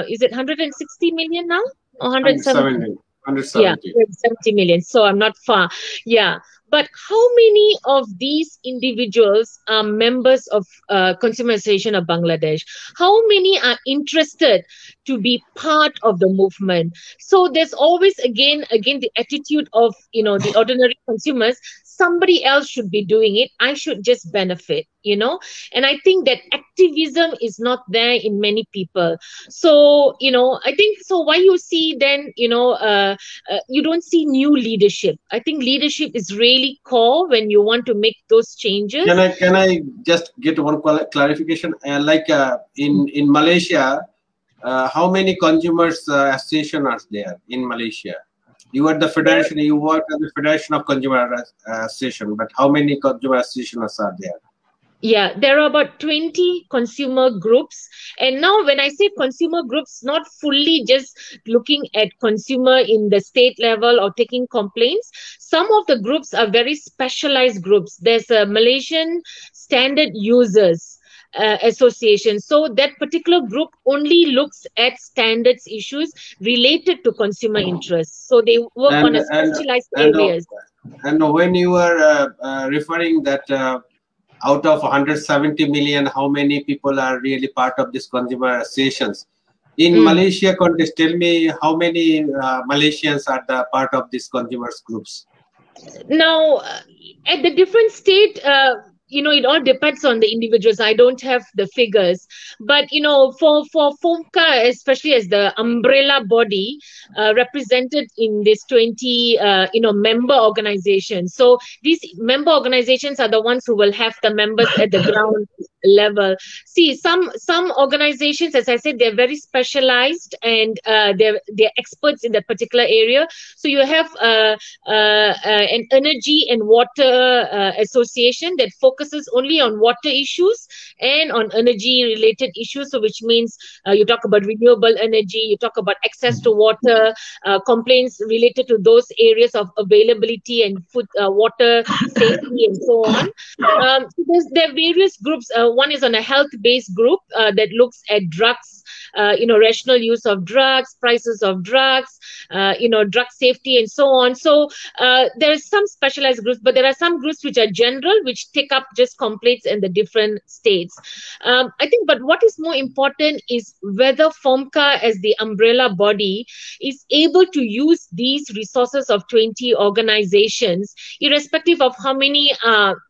is it 160 million now? Or 170? 170. Yeah, 170 million. So I'm not far. Yeah. But how many of these individuals are members of Consumer Association of Bangladesh? How many are interested to be part of the movement? So there's always, again, the attitude of, the ordinary consumers. Somebody else should be doing it. I should just benefit, and I think that activism is not there in many people. So, I think, so why you see then, you don't see new leadership. I think leadership is really core when you want to make those changes. Can I just get one clarification? In Malaysia, how many consumers association are there in Malaysia? You are the federation, you work at the Federation of Consumer Association, but how many consumer associations are there? Yeah, there are about 20 consumer groups. And now when I say consumer groups, not fully just looking at consumer in the state level or taking complaints. Some of the groups are very specialized groups. There's a Malaysian Standard Users Association. So that particular group only looks at standards issues related to consumer interests. So they work on a specialized areas. And when you are referring that out of 170 million, how many people are really part of these consumer associations? In Malaysia context, tell me how many Malaysians are the part of these consumers groups? Now, at the different state, it all depends on the individuals. I don't have the figures, but for FOMCA, especially as the umbrella body represented in this 20 member organizations. So these member organizations are the ones who will have the members at the ground level. See, some organizations, as I said, they're very specialized, and they're experts in that particular area. So you have an energy and water association that focuses only on water issues and on energy related issues. So which means you talk about renewable energy, you talk about access to water, complaints related to those areas of availability and food, water safety, and so on. So there are various groups. One is on a health-based group that looks at drugs, rational use of drugs, prices of drugs, drug safety, and so on. So there are some specialized groups, but there are some groups which are general, which take up just complaints in the different states. I think, but what is more important is whether FOMCA as the umbrella body is able to use these resources of 20 organizations, irrespective of how many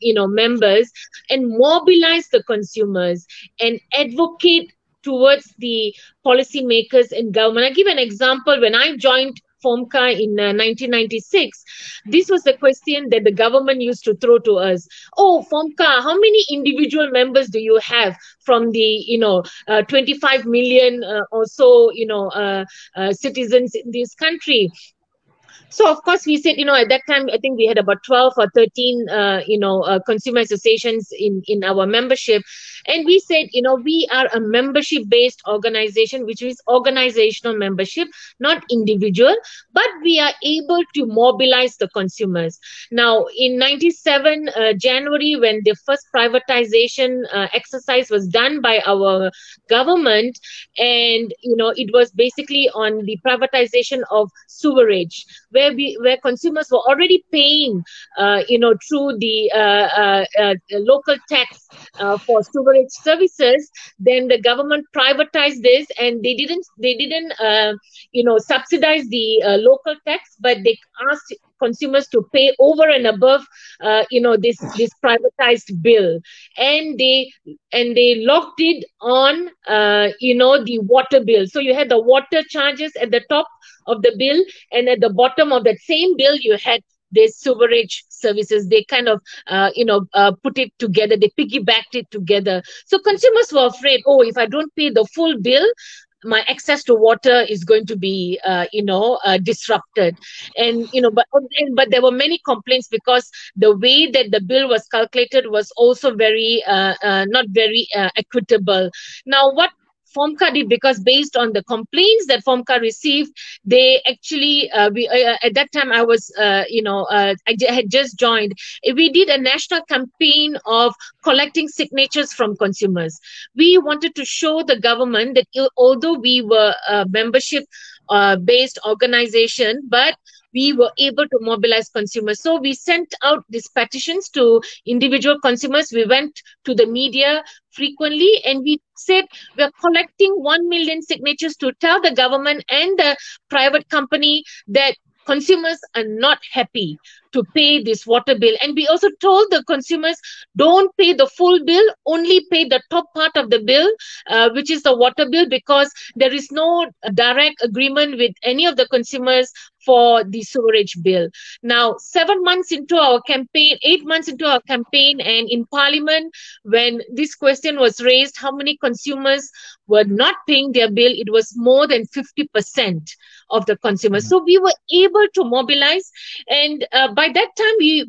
members, and mobilize the consumers and advocate towards the policymakers in government. I'll give an example. When I joined FOMCA in 1996, this was the question that the government used to throw to us. Oh, FOMCA, how many individual members do you have from the 25 million or so citizens in this country? So of course we said, at that time, I think we had about 12 or 13, consumer associations in our membership. And we said, we are a membership-based organization, which is organizational membership, not individual, but we are able to mobilize the consumers. Now, in 97 January, when the first privatization exercise was done by our government, and, it was basically on the privatization of sewerage, where consumers were already paying, through the local tax for sewerage services. Then the government privatized this, and they didn't subsidize the local tax, but they asked consumers to pay over and above, this privatized bill, and they locked it on, the water bill. So you had the water charges at the top of the bill, and at the bottom of that same bill you had the sewerage services. They kind of put it together, they piggybacked it together. So consumers were afraid, oh, if I don't pay the full bill, my access to water is going to be disrupted. And but there were many complaints, because the way that the bill was calculated was also very not very equitable. Now what FOMCA did, because based on the complaints that FOMCA received, they actually, at that time I was, I had just joined. We did a national campaign of collecting signatures from consumers. We wanted to show the government that although we were a membership-based organization, but we were able to mobilize consumers. So we sent out these petitions to individual consumers. We went to the media frequently, and we said we're collecting 1 million signatures to tell the government and the private company that consumers are not happy to pay this water bill. And we also told the consumers, don't pay the full bill, only pay the top part of the bill, which is the water bill, because there is no direct agreement with any of the consumers for the sewerage bill. Now, 7 months into our campaign, 8 months into our campaign, and in Parliament, when this question was raised, how many consumers were not paying their bill, it was more than 50% of the consumers. So we were able to mobilize, and by that time, we,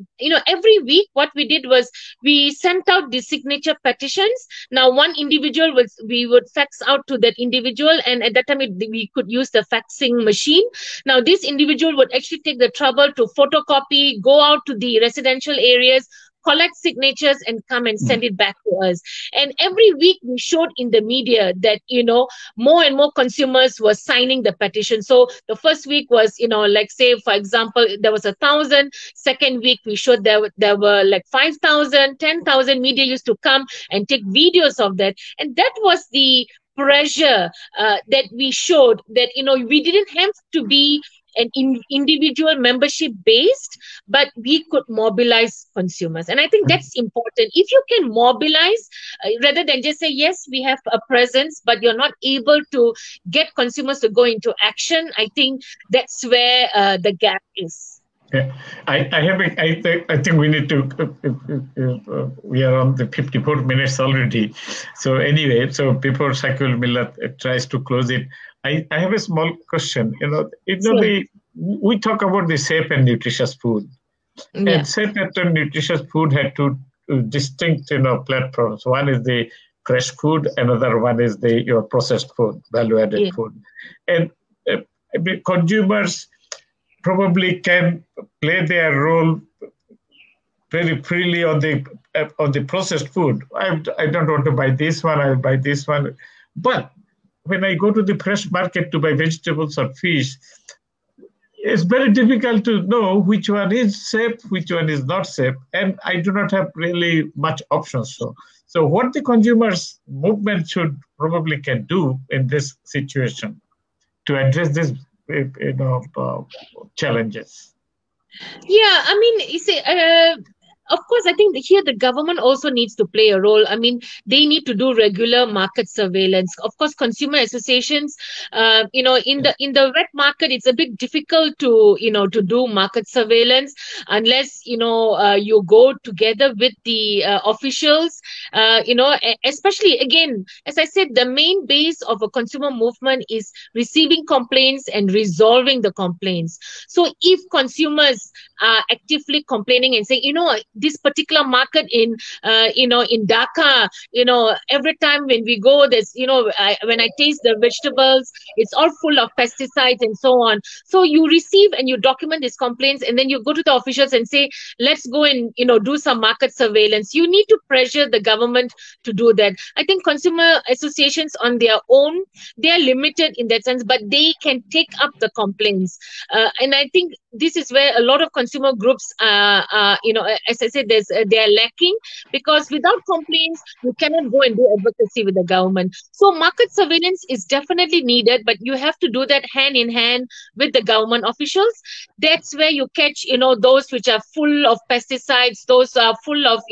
every week, what we did was we sent out the signature petitions. Now, one individual we would fax out to that individual, and at that time we could use the faxing machine. Now, this individual would actually take the trouble to photocopy, go out to the residential areas, collect signatures, and come and send it back to us. And every week we showed in the media that, more and more consumers were signing the petition. So the first week was, like, say, for example, there was 1,000. Second week, we showed there were like 5,000, 10,000. Media used to come and take videos of that. And that was the pressure that we showed, that, we didn't have to be an individual membership based, but we could mobilize consumers. And I think that's important. If you can mobilize, rather than just say, yes, we have a presence, but you're not able to get consumers to go into action, I think that's where the gap is. Yeah, I think we need to, we are on the 54 minutes already. So anyway, so before Shakil Millat tries to close it, I have a small question. Sure. We talk about the safe and nutritious food. Yeah. And safe and nutritious food had two distinct, platforms. One is the fresh food, another one is your processed food, value-added food. And consumers probably can play their role very freely on the processed food. I don't want to buy this one, I'll buy this one. But when I go to the fresh market to buy vegetables or fish, it's very difficult to know which one is safe, which one is not safe, and I do not have really much options. So what the consumers movement should probably can do in this situation to address this challenges. Yeah, I mean, you see, of course, I think here the government also needs to play a role. I mean, they need to do regular market surveillance. Of course, consumer associations, in the wet market, it's a bit difficult to do market surveillance unless, you go together with the officials, especially, again, as I said, the main base of a consumer movement is receiving complaints and resolving the complaints. So if consumers are actively complaining and saying, this particular market in Dhaka, every time when we go, there's, when I taste the vegetables, it's all full of pesticides and so on. So you receive and you document these complaints, and then you go to the officials and say, let's go and, do some market surveillance. You need to pressure the government to do that. I think consumer associations on their own, they are limited in that sense, but they can take up the complaints. And I think this is where a lot of consumer groups as I said, they are lacking, because without complaints, you cannot go and do advocacy with the government. So market surveillance is definitely needed, but you have to do that hand in hand with the government officials. That's where you catch, those which are full of pesticides, those are full of,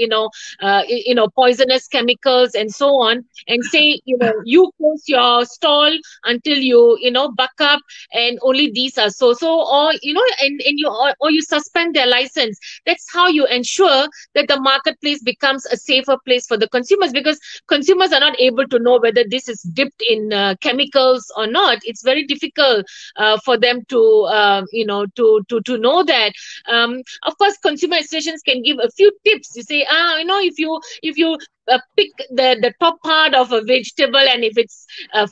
poisonous chemicals and so on, and say, you close your stall until you, buck up, and only these are so, or, you suspend their license. That's how you ensure that the marketplace becomes a safer place for the consumers, because consumers are not able to know whether this is dipped in chemicals or not. It's very difficult for them to know that. Of course, consumer associations can give a few tips. You say, if you pick the top part of a vegetable, and if it's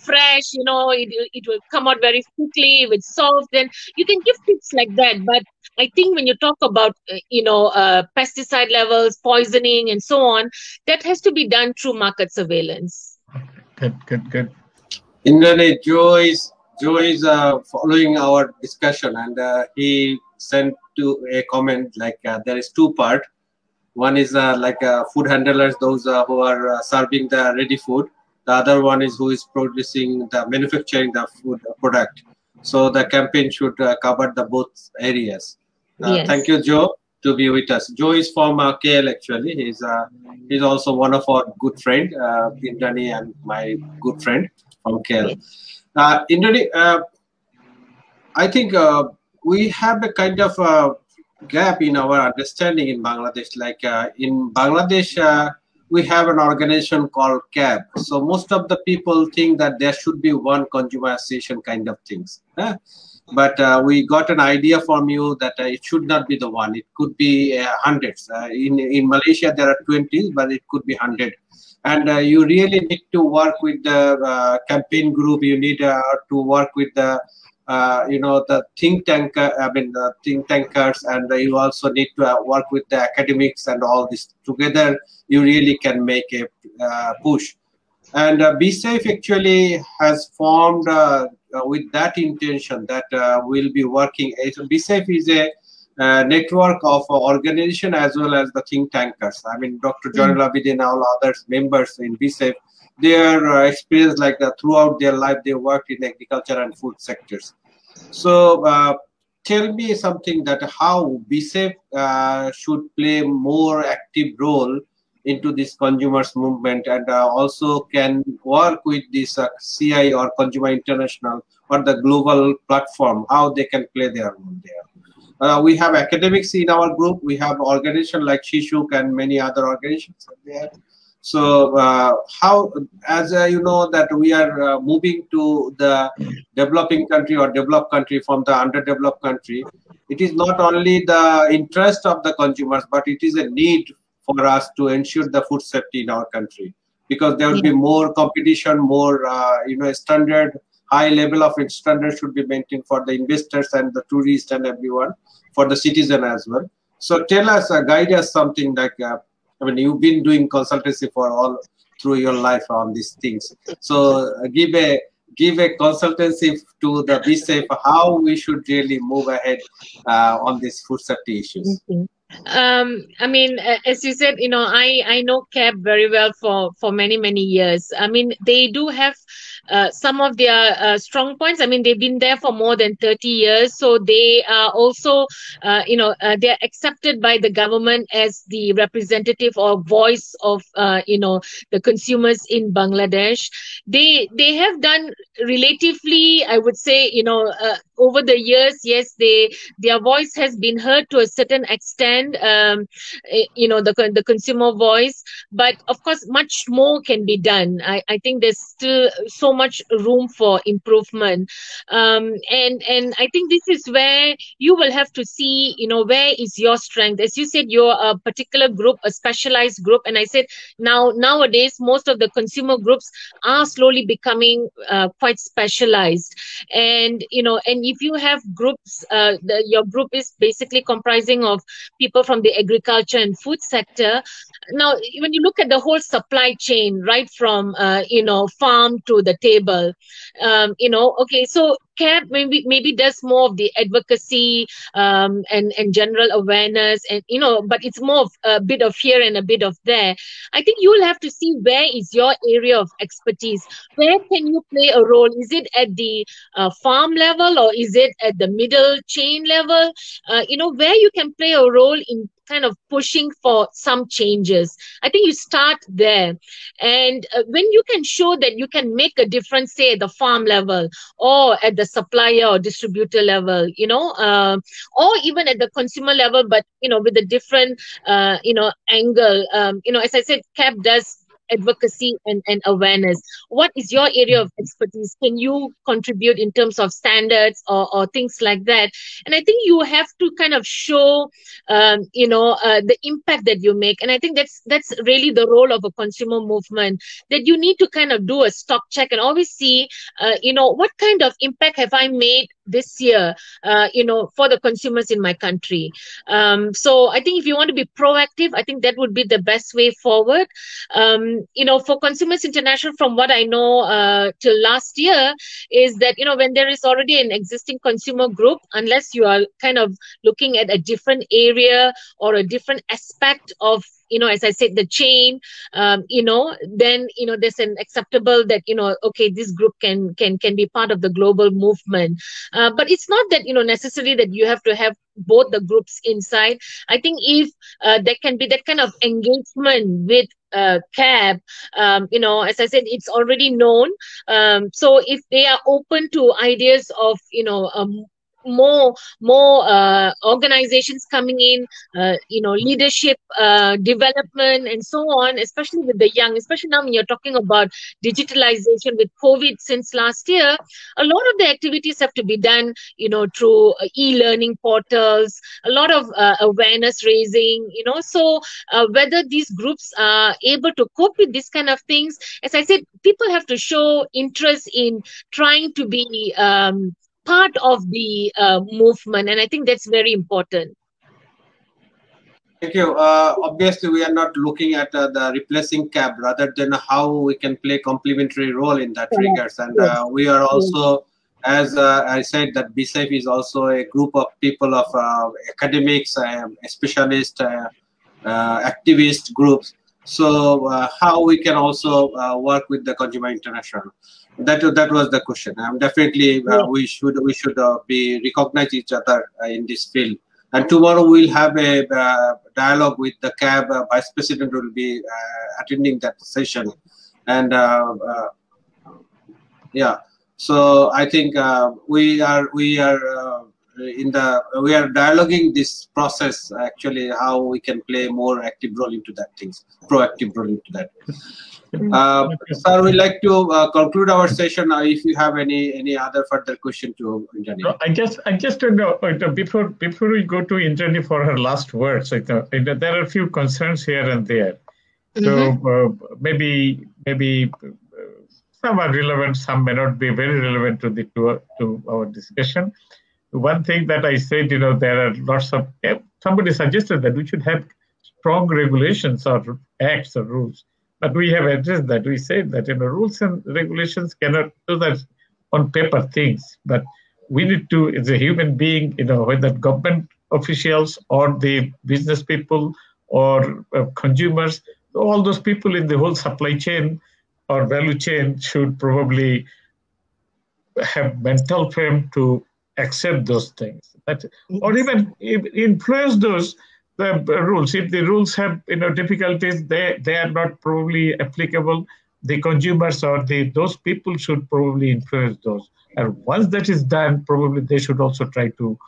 fresh, it will come out very quickly. If it's soft, then you can give tips like that. But I think when you talk about pesticide levels, poisoning, and so on, that has to be done through market surveillance. Good. Indrani, Joe is following our discussion, and he sent to a comment like there is two part. One is food handlers, those who are serving the ready food. The other one is who is producing manufacturing the food product. So the campaign should cover the both areas. Yes. Thank you, Joe, to be with us. Joe is from KL actually. He's also one of our good friend, Indrani, and my good friend from KL. Yes. Indrani, I think we have a kind of gap in our understanding in Bangladesh. Like in Bangladesh, we have an organization called CAB. So most of the people think that there should be one consumer association kind of things. But we got an idea from you that it should not be the one. It could be hundreds. In Malaysia, there are 20, but it could be 100. And you really need to work with the campaign group. You need to work with the the think tankers, and you also need to work with the academics, and all this together, you really can make a push. And BSAFE actually has formed with that intention that we'll be working. So BSAFE is a network of organization as well as the think tankers. I mean, Dr. Johnul Abidin and all other members in BSAFE, their experience throughout their life, they worked in agriculture and food sectors. So tell me something that how BSAFE should play more active role into this consumers movement, and also can work with this CI or Consumer International or the global platform, how they can play their role there. We have academics in our group. We have organizations like Shishuk and many other organizations there. So how, as you know, that we are moving to the developing country or developed country from the underdeveloped country, it is not only the interest of the consumers, but it is a need for us to ensure the food safety in our country, because there will be more competition, more standard, high level of standard should be maintained for the investors and the tourists and everyone, for the citizen as well. So tell us, guide us something like, I mean, you've been doing consultancy for all through your life on these things. So give a consultancy to the BSAFE how we should really move ahead on these food safety issues. I mean, as you said, I know CAB very well for many years. I mean, they do have some of their strong points. I mean, they've been there for more than 30 years. So they are also, they're accepted by the government as the representative or voice of, the consumers in Bangladesh. They have done relatively, I would say, over the years, yes, their voice has been heard to a certain extent. The consumer voice, but of course much more can be done. I think there's still so much room for improvement, and I think this is where you will have to see, where is your strength. As you said, you're a particular group, a specialized group, and I said nowadays most of the consumer groups are slowly becoming quite specialized, and if you have groups, your group is basically comprising of people from the agriculture and food sector. Now, when you look at the whole supply chain, right from farm to the table, okay, so CAB maybe does more of the advocacy and general awareness, and but it's more of a bit of here and a bit of there. I think you'll have to see where is your area of expertise. Where can you play a role? Is it at the farm level, or is it at the middle chain level? Where you can play a role in kind of pushing for some changes. I think you start there, and when you can show that you can make a difference, say at the farm level or at the supplier or distributor level, or even at the consumer level, but with a different angle. As I said, CAB does advocacy and awareness. What is your area of expertise? Can you contribute in terms of standards or things like that? And I think you have to kind of show the impact that you make. And I think that's really the role of a consumer movement, that you need to kind of do a stock check and always see what kind of impact have I made this year for the consumers in my country. So I think if you want to be proactive, I think that would be the best way forward. For Consumers International, from what I know till last year, is that when there is already an existing consumer group, unless you are kind of looking at a different area or a different aspect of as I said, the chain, then there's an acceptable that okay, this group can be part of the global movement. But it's not that necessarily that you have to have both the groups inside. I think if there can be that kind of engagement with CAB, as I said, it's already known. So if they are open to ideas of more organizations coming in, leadership development and so on, especially with the young, especially now when you're talking about digitalization with COVID since last year, a lot of the activities have to be done through e-learning portals, a lot of awareness raising, so whether these groups are able to cope with these kind of things, as I said, people have to show interest in trying to be part of the movement, and I think that's very important. Thank you. Obviously, we are not looking at the replacing CAB, rather than how we can play complementary role in that regards. And we are also, as I said, that BSAFE is also a group of people of academics, specialists, activist groups. So how we can also work with the Consumer International. That was the question. Definitely, we should be recognize each other in this field. And tomorrow we'll have a dialogue with the CAB. Vice President will be attending that session, and yeah. So I think we are dialoguing this process, actually, how we can play more active role into that things, proactive role into that. Sir, we'd like to conclude our session. If you have any other further question to Indranee. No, I just before we go to Indranee for her last words, there are a few concerns here and there. So maybe some are relevant, some may not be very relevant to our discussion. One thing that I said, there are lots of, somebody suggested that we should have strong regulations or acts or rules, but we have addressed that. We said that, rules and regulations cannot do that on paper things, but we need to, as a human being, whether government officials or the business people or consumers, all those people in the whole supply chain or value chain should probably have mental frame to accept those things, or even influence those rules. If the rules have difficulties, they are not probably applicable. The consumers or those people should probably influence those. And once that is done, probably they should also try to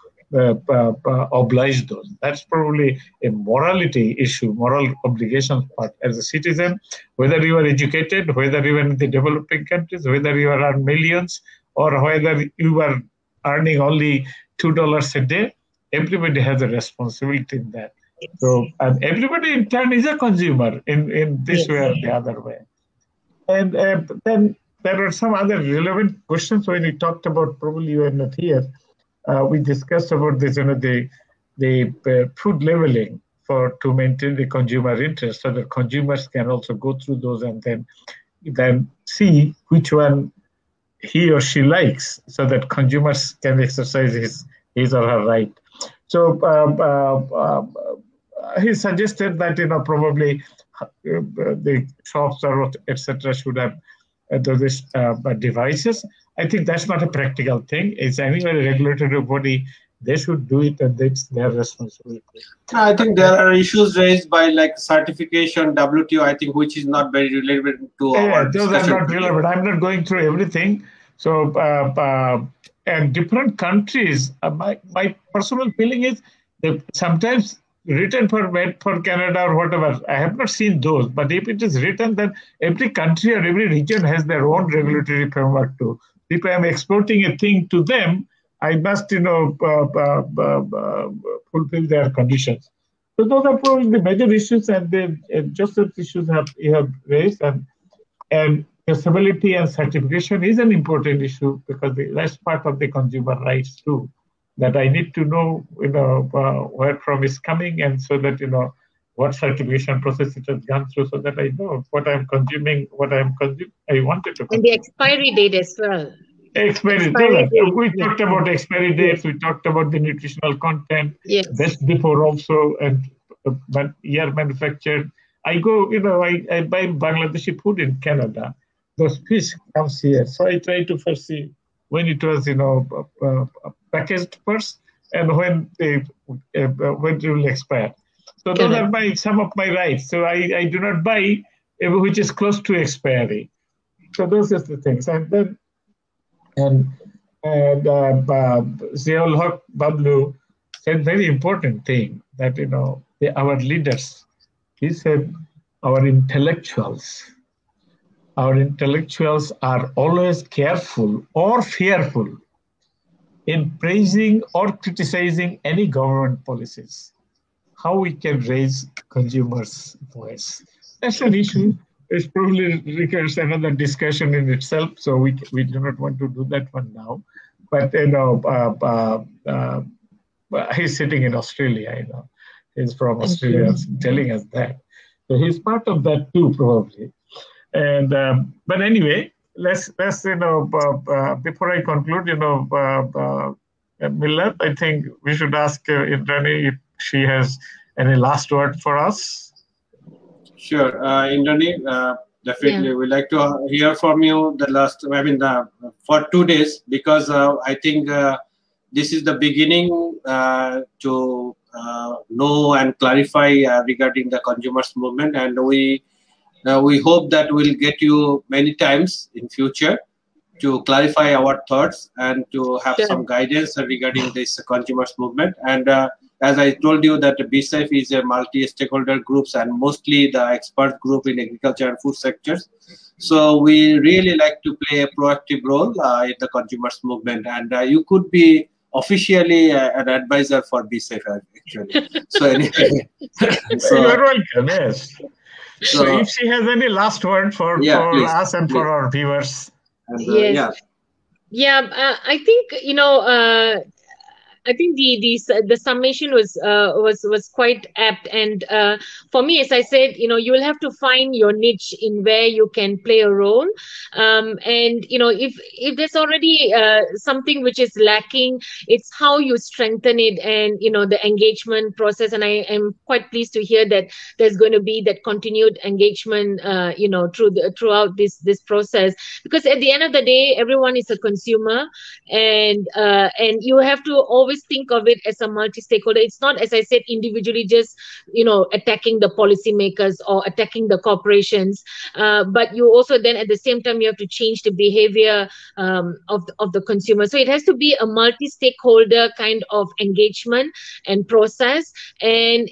oblige those. That's probably a morality issue, moral obligation part as a citizen, whether you are educated, whether you are in the developing countries, whether you are on millions, or whether you are earning only $2 a day, everybody has a responsibility in that. So, and everybody in turn is a consumer in this way or the other way. And then there are some other relevant questions when we talked about, probably you are not here, we discussed about this, the food labeling to maintain the consumer interest, so that consumers can also go through those and then see which one he or she likes, so that consumers can exercise his or her right. So he suggested that probably the shops or etc. should have those devices. I think that's not a practical thing. It's anyway a regulatory body. They should do it, and it's their responsibility. I think there are issues raised by like certification, WTO, I think, which is not very relevant to our those discussion. are not relevant. I'm not going through everything. So, and different countries, my personal feeling is that sometimes written for Canada or whatever, I have not seen those. But if it is written, then every country or every region has their own regulatory framework too. If I am exporting a thing to them, I must, fulfill their conditions. So those are probably the major issues, and just as issues you have raised, and traceability and certification is an important issue, because that's part of the consumer rights too. That I need to know, where from is coming, and so that what certification process it has gone through, so that I know what I'm consuming, I wanted to consume. And the expiry date as well. Expiry date. We talked about expiry dates. We talked about the nutritional content. Yes. Best before also, and year manufactured. I go, I buy Bangladeshi food in Canada. Those fish comes here, so I try to first see when it was, packaged first, and when it will expire. So those are some of my rights. So I do not buy which is close to expiry. So those are the things. And then Ziaul Haq Bablu said very important thing, that our leaders, he said our intellectuals are always careful or fearful in praising or criticizing any government policies. How we can raise consumers' voice. That's an issue. It probably requires another discussion in itself, so we do not want to do that one now. But he's sitting in Australia. He's from Australia, telling us that. So he's part of that too, probably. And but anyway, let's before I conclude, Millat, I think we should ask Indranee if she has any last word for us. Sure, Indranee, Definitely, Yeah. we'd like to hear from you for 2 days, because I think this is the beginning to know and clarify regarding the consumers movement, and we hope that we'll get you many times in future to clarify our thoughts and to have Sure. some guidance regarding this consumers movement. And as I told you, that BSAFE is a multi-stakeholder groups and mostly the expert group in agriculture and food sectors. So we really like to play a proactive role in the consumers movement, and you could be officially an advisor for BSAFE actually. So anyway, You are welcome. Yes. So so if she has any last word for please, us and for please. our viewers. And, Yes. Yeah, I think I think the summation was quite apt, and for me, as I said, you will have to find your niche in where you can play a role, and if there's already something which is lacking, it's how you strengthen it, and the engagement process. And I am quite pleased to hear that there's going to be that continued engagement, throughout this process, because at the end of the day, everyone is a consumer, and you have to always think of it as a multi-stakeholder. It's not, as I said, individually just attacking the policymakers or attacking the corporations, but you also then at the same time you have to change the behavior of the consumer. So it has to be a multi-stakeholder kind of engagement and process, and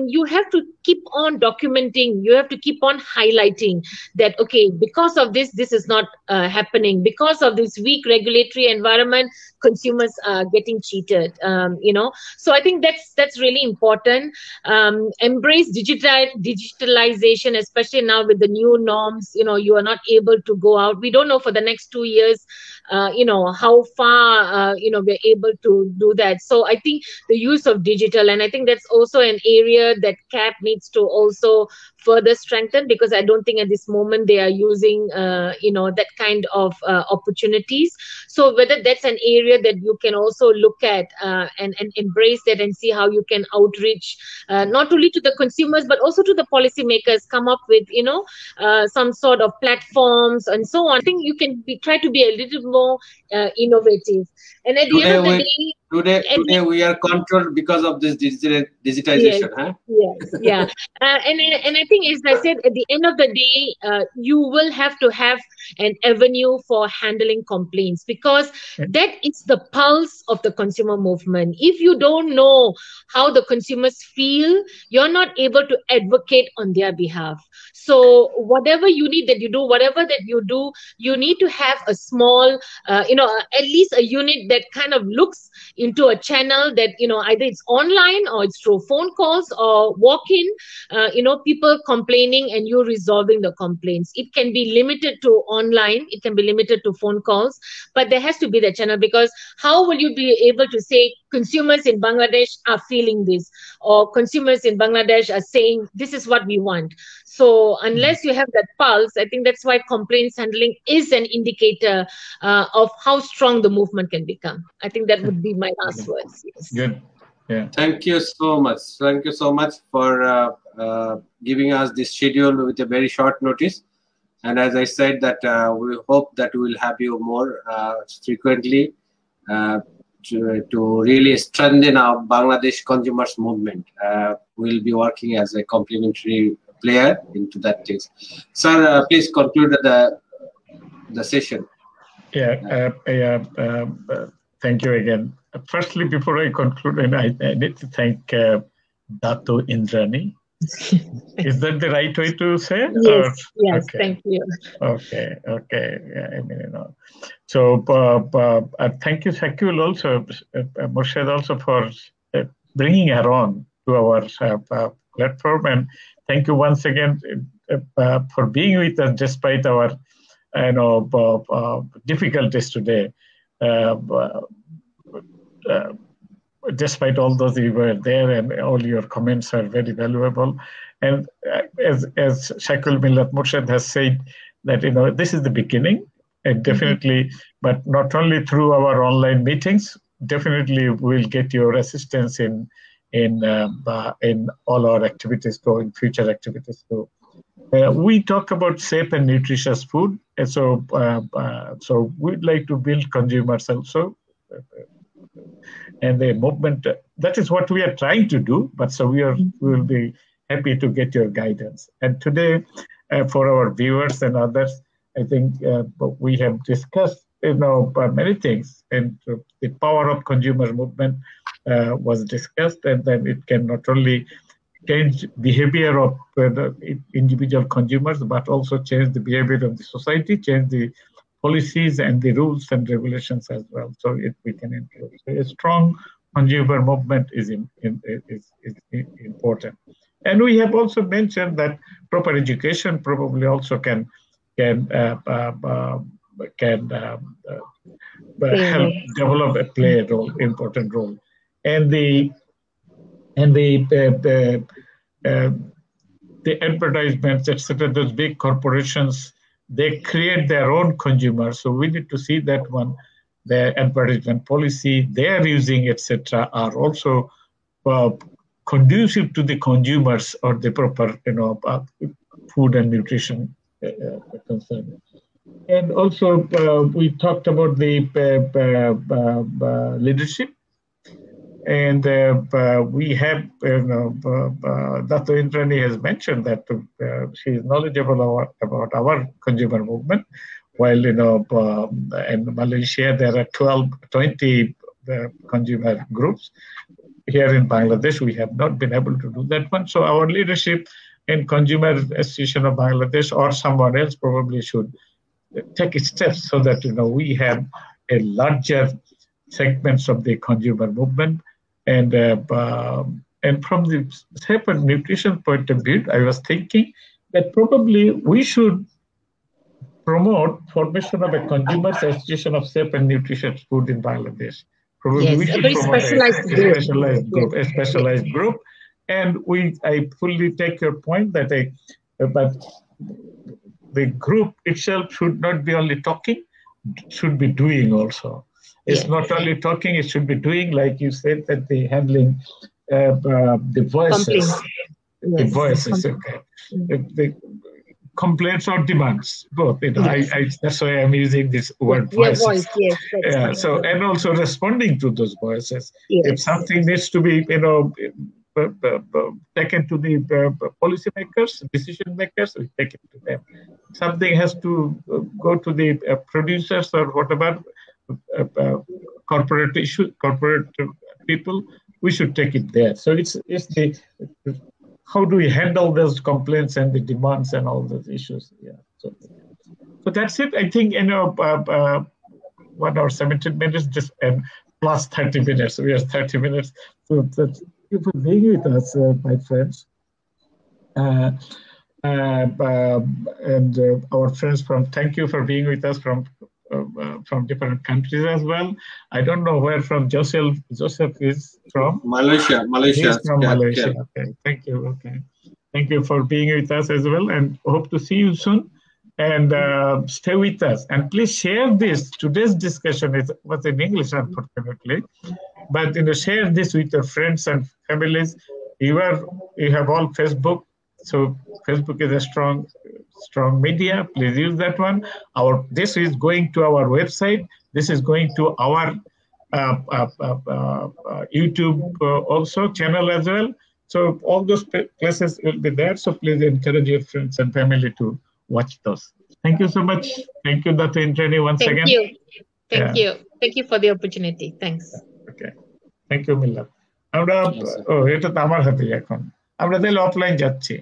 you have to keep on documenting, you have to keep on highlighting that, okay, because of this is not happening, because of this weak regulatory environment, consumers are getting cheated. So I think that's really important. Embrace digitalization, especially now with the new norms. You are not able to go out. We don't know for the next 2 years how far we're able to do that. So I think the use of digital, and I think that's also an area that CAP needs to also further strengthen, because I don't think at this moment they are using that kind of opportunities. So whether that's an area that you can also look at and embrace that, and see how you can outreach not only to the consumers but also to the policymakers, come up with some sort of platforms and so on. I think you can try to be a little more innovative. And at the end of the day, Today we are controlled because of this digitization. Yes. And I think, as I said, at the end of the day, you will have to have an avenue for handling complaints, because that is the pulse of the consumer movement. If you don't know how the consumers feel, you're not able to advocate on their behalf. So whatever you need that you do, whatever that you do, you need to have a small, at least a unit that kind of looks into a channel that, either it's online or it's through phone calls or walk-in, people complaining and you resolving the complaints. It can be limited to online, it can be limited to phone calls, but there has to be the channel, because how will you be able to say consumers in Bangladesh are feeling this, or consumers in Bangladesh are saying this is what we want? So unless you have that pulse, I think that's why complaints handling is an indicator of how strong the movement can become. I think that would be my last words. Yes. Good. Yeah. Thank you so much. Thank you so much for giving us this schedule with a very short notice. And as I said, that we hope that we will have you more frequently to really strengthen our Bangladesh consumers movement. We'll be working as a complementary player into that case. Sir, please conclude the session. Thank you again. Firstly, before I conclude, I need to thank Dato Indrani. Is that the right way to say? Yes, yes, okay. Thank you. Okay. Yeah, So thank you, Shakil, also, Murshid, also for bringing her on to our platform, and thank you once again for being with us despite our difficulties today. Despite all those, you were there, and all your comments are very valuable. And as Shakil Millat Murshid has said, that this is the beginning, and definitely, but not only through our online meetings, definitely we'll get your assistance in all our activities, future activities too. We talk about safe and nutritious food, and so we'd like to build consumers also, and the movement. That is what we are trying to do. But so we will be happy to get your guidance. And today, for our viewers and others, I think we have discussed many things, and the power of consumer movement was discussed, and then it can not only change behavior of the individual consumers, but also change the behavior of the society, change the policies and the rules and regulations as well. So we can improve. So a strong consumer movement is important. And we have also mentioned that proper education probably also can help develop play a role, important role. And the advertisements, etc., those big corporations, they create their own consumers. So we need to see that one, their advertisement policy they are using, etc., are also conducive to the consumers or the proper, food and nutrition concern. And also we talked about the leadership. And we have, Dr. Indrani has mentioned that she is knowledgeable about our consumer movement. While, in Malaysia, there are 20 consumer groups. Here in Bangladesh, we have not been able to do that one. So our leadership in Consumer Association of Bangladesh or someone else probably should take steps so that, we have a larger segments of the consumer movement. And from the safe and nutrition point of view, I was thinking that probably we should promote formation of a consumer association of safe and nutritious food in Bangladesh. Probably we should promote a specialized group. And I fully take your point that but the group itself should not be only talking, should be doing also. It's not only talking, it should be doing, like you said, that the handling the voices. The voices, okay. The complaints or demands, both. That's why I'm using this word voices. So, and also responding to those voices. If something needs to be, taken to the policymakers, decision makers, we take it to them. Something has to go to the producers or whatever, corporate people, we should take it there. So it's the how do we handle those complaints and the demands and all those issues? Yeah. So that's it. I think 1 hour 17 minutes, just and plus 30 minutes. We have 30 minutes. So thank you for being with us, my friends. And our friends thank you for being with us from different countries as well. I don't know where from Joseph is from. Malaysia. He's from Malaysia. Okay. Thank you. Okay. Thank you for being with us as well, and hope to see you soon. And stay with us. And please share this. Today's discussion was in English, unfortunately. But share this with your friends and families. You have all Facebook. So Facebook is a strong media. Please use that one. This is going to our website. This is going to our YouTube also channel as well. So all those places will be there. So please encourage your friends and family to watch those. Thank you so much. Thank you, Dr. Indrani, once again. Thank you. Thank you for the opportunity. Thanks. Okay. Thank you, Milad. এটা তো আমার হাতে এখন আমরা তাহলে offline যাচ্ছি।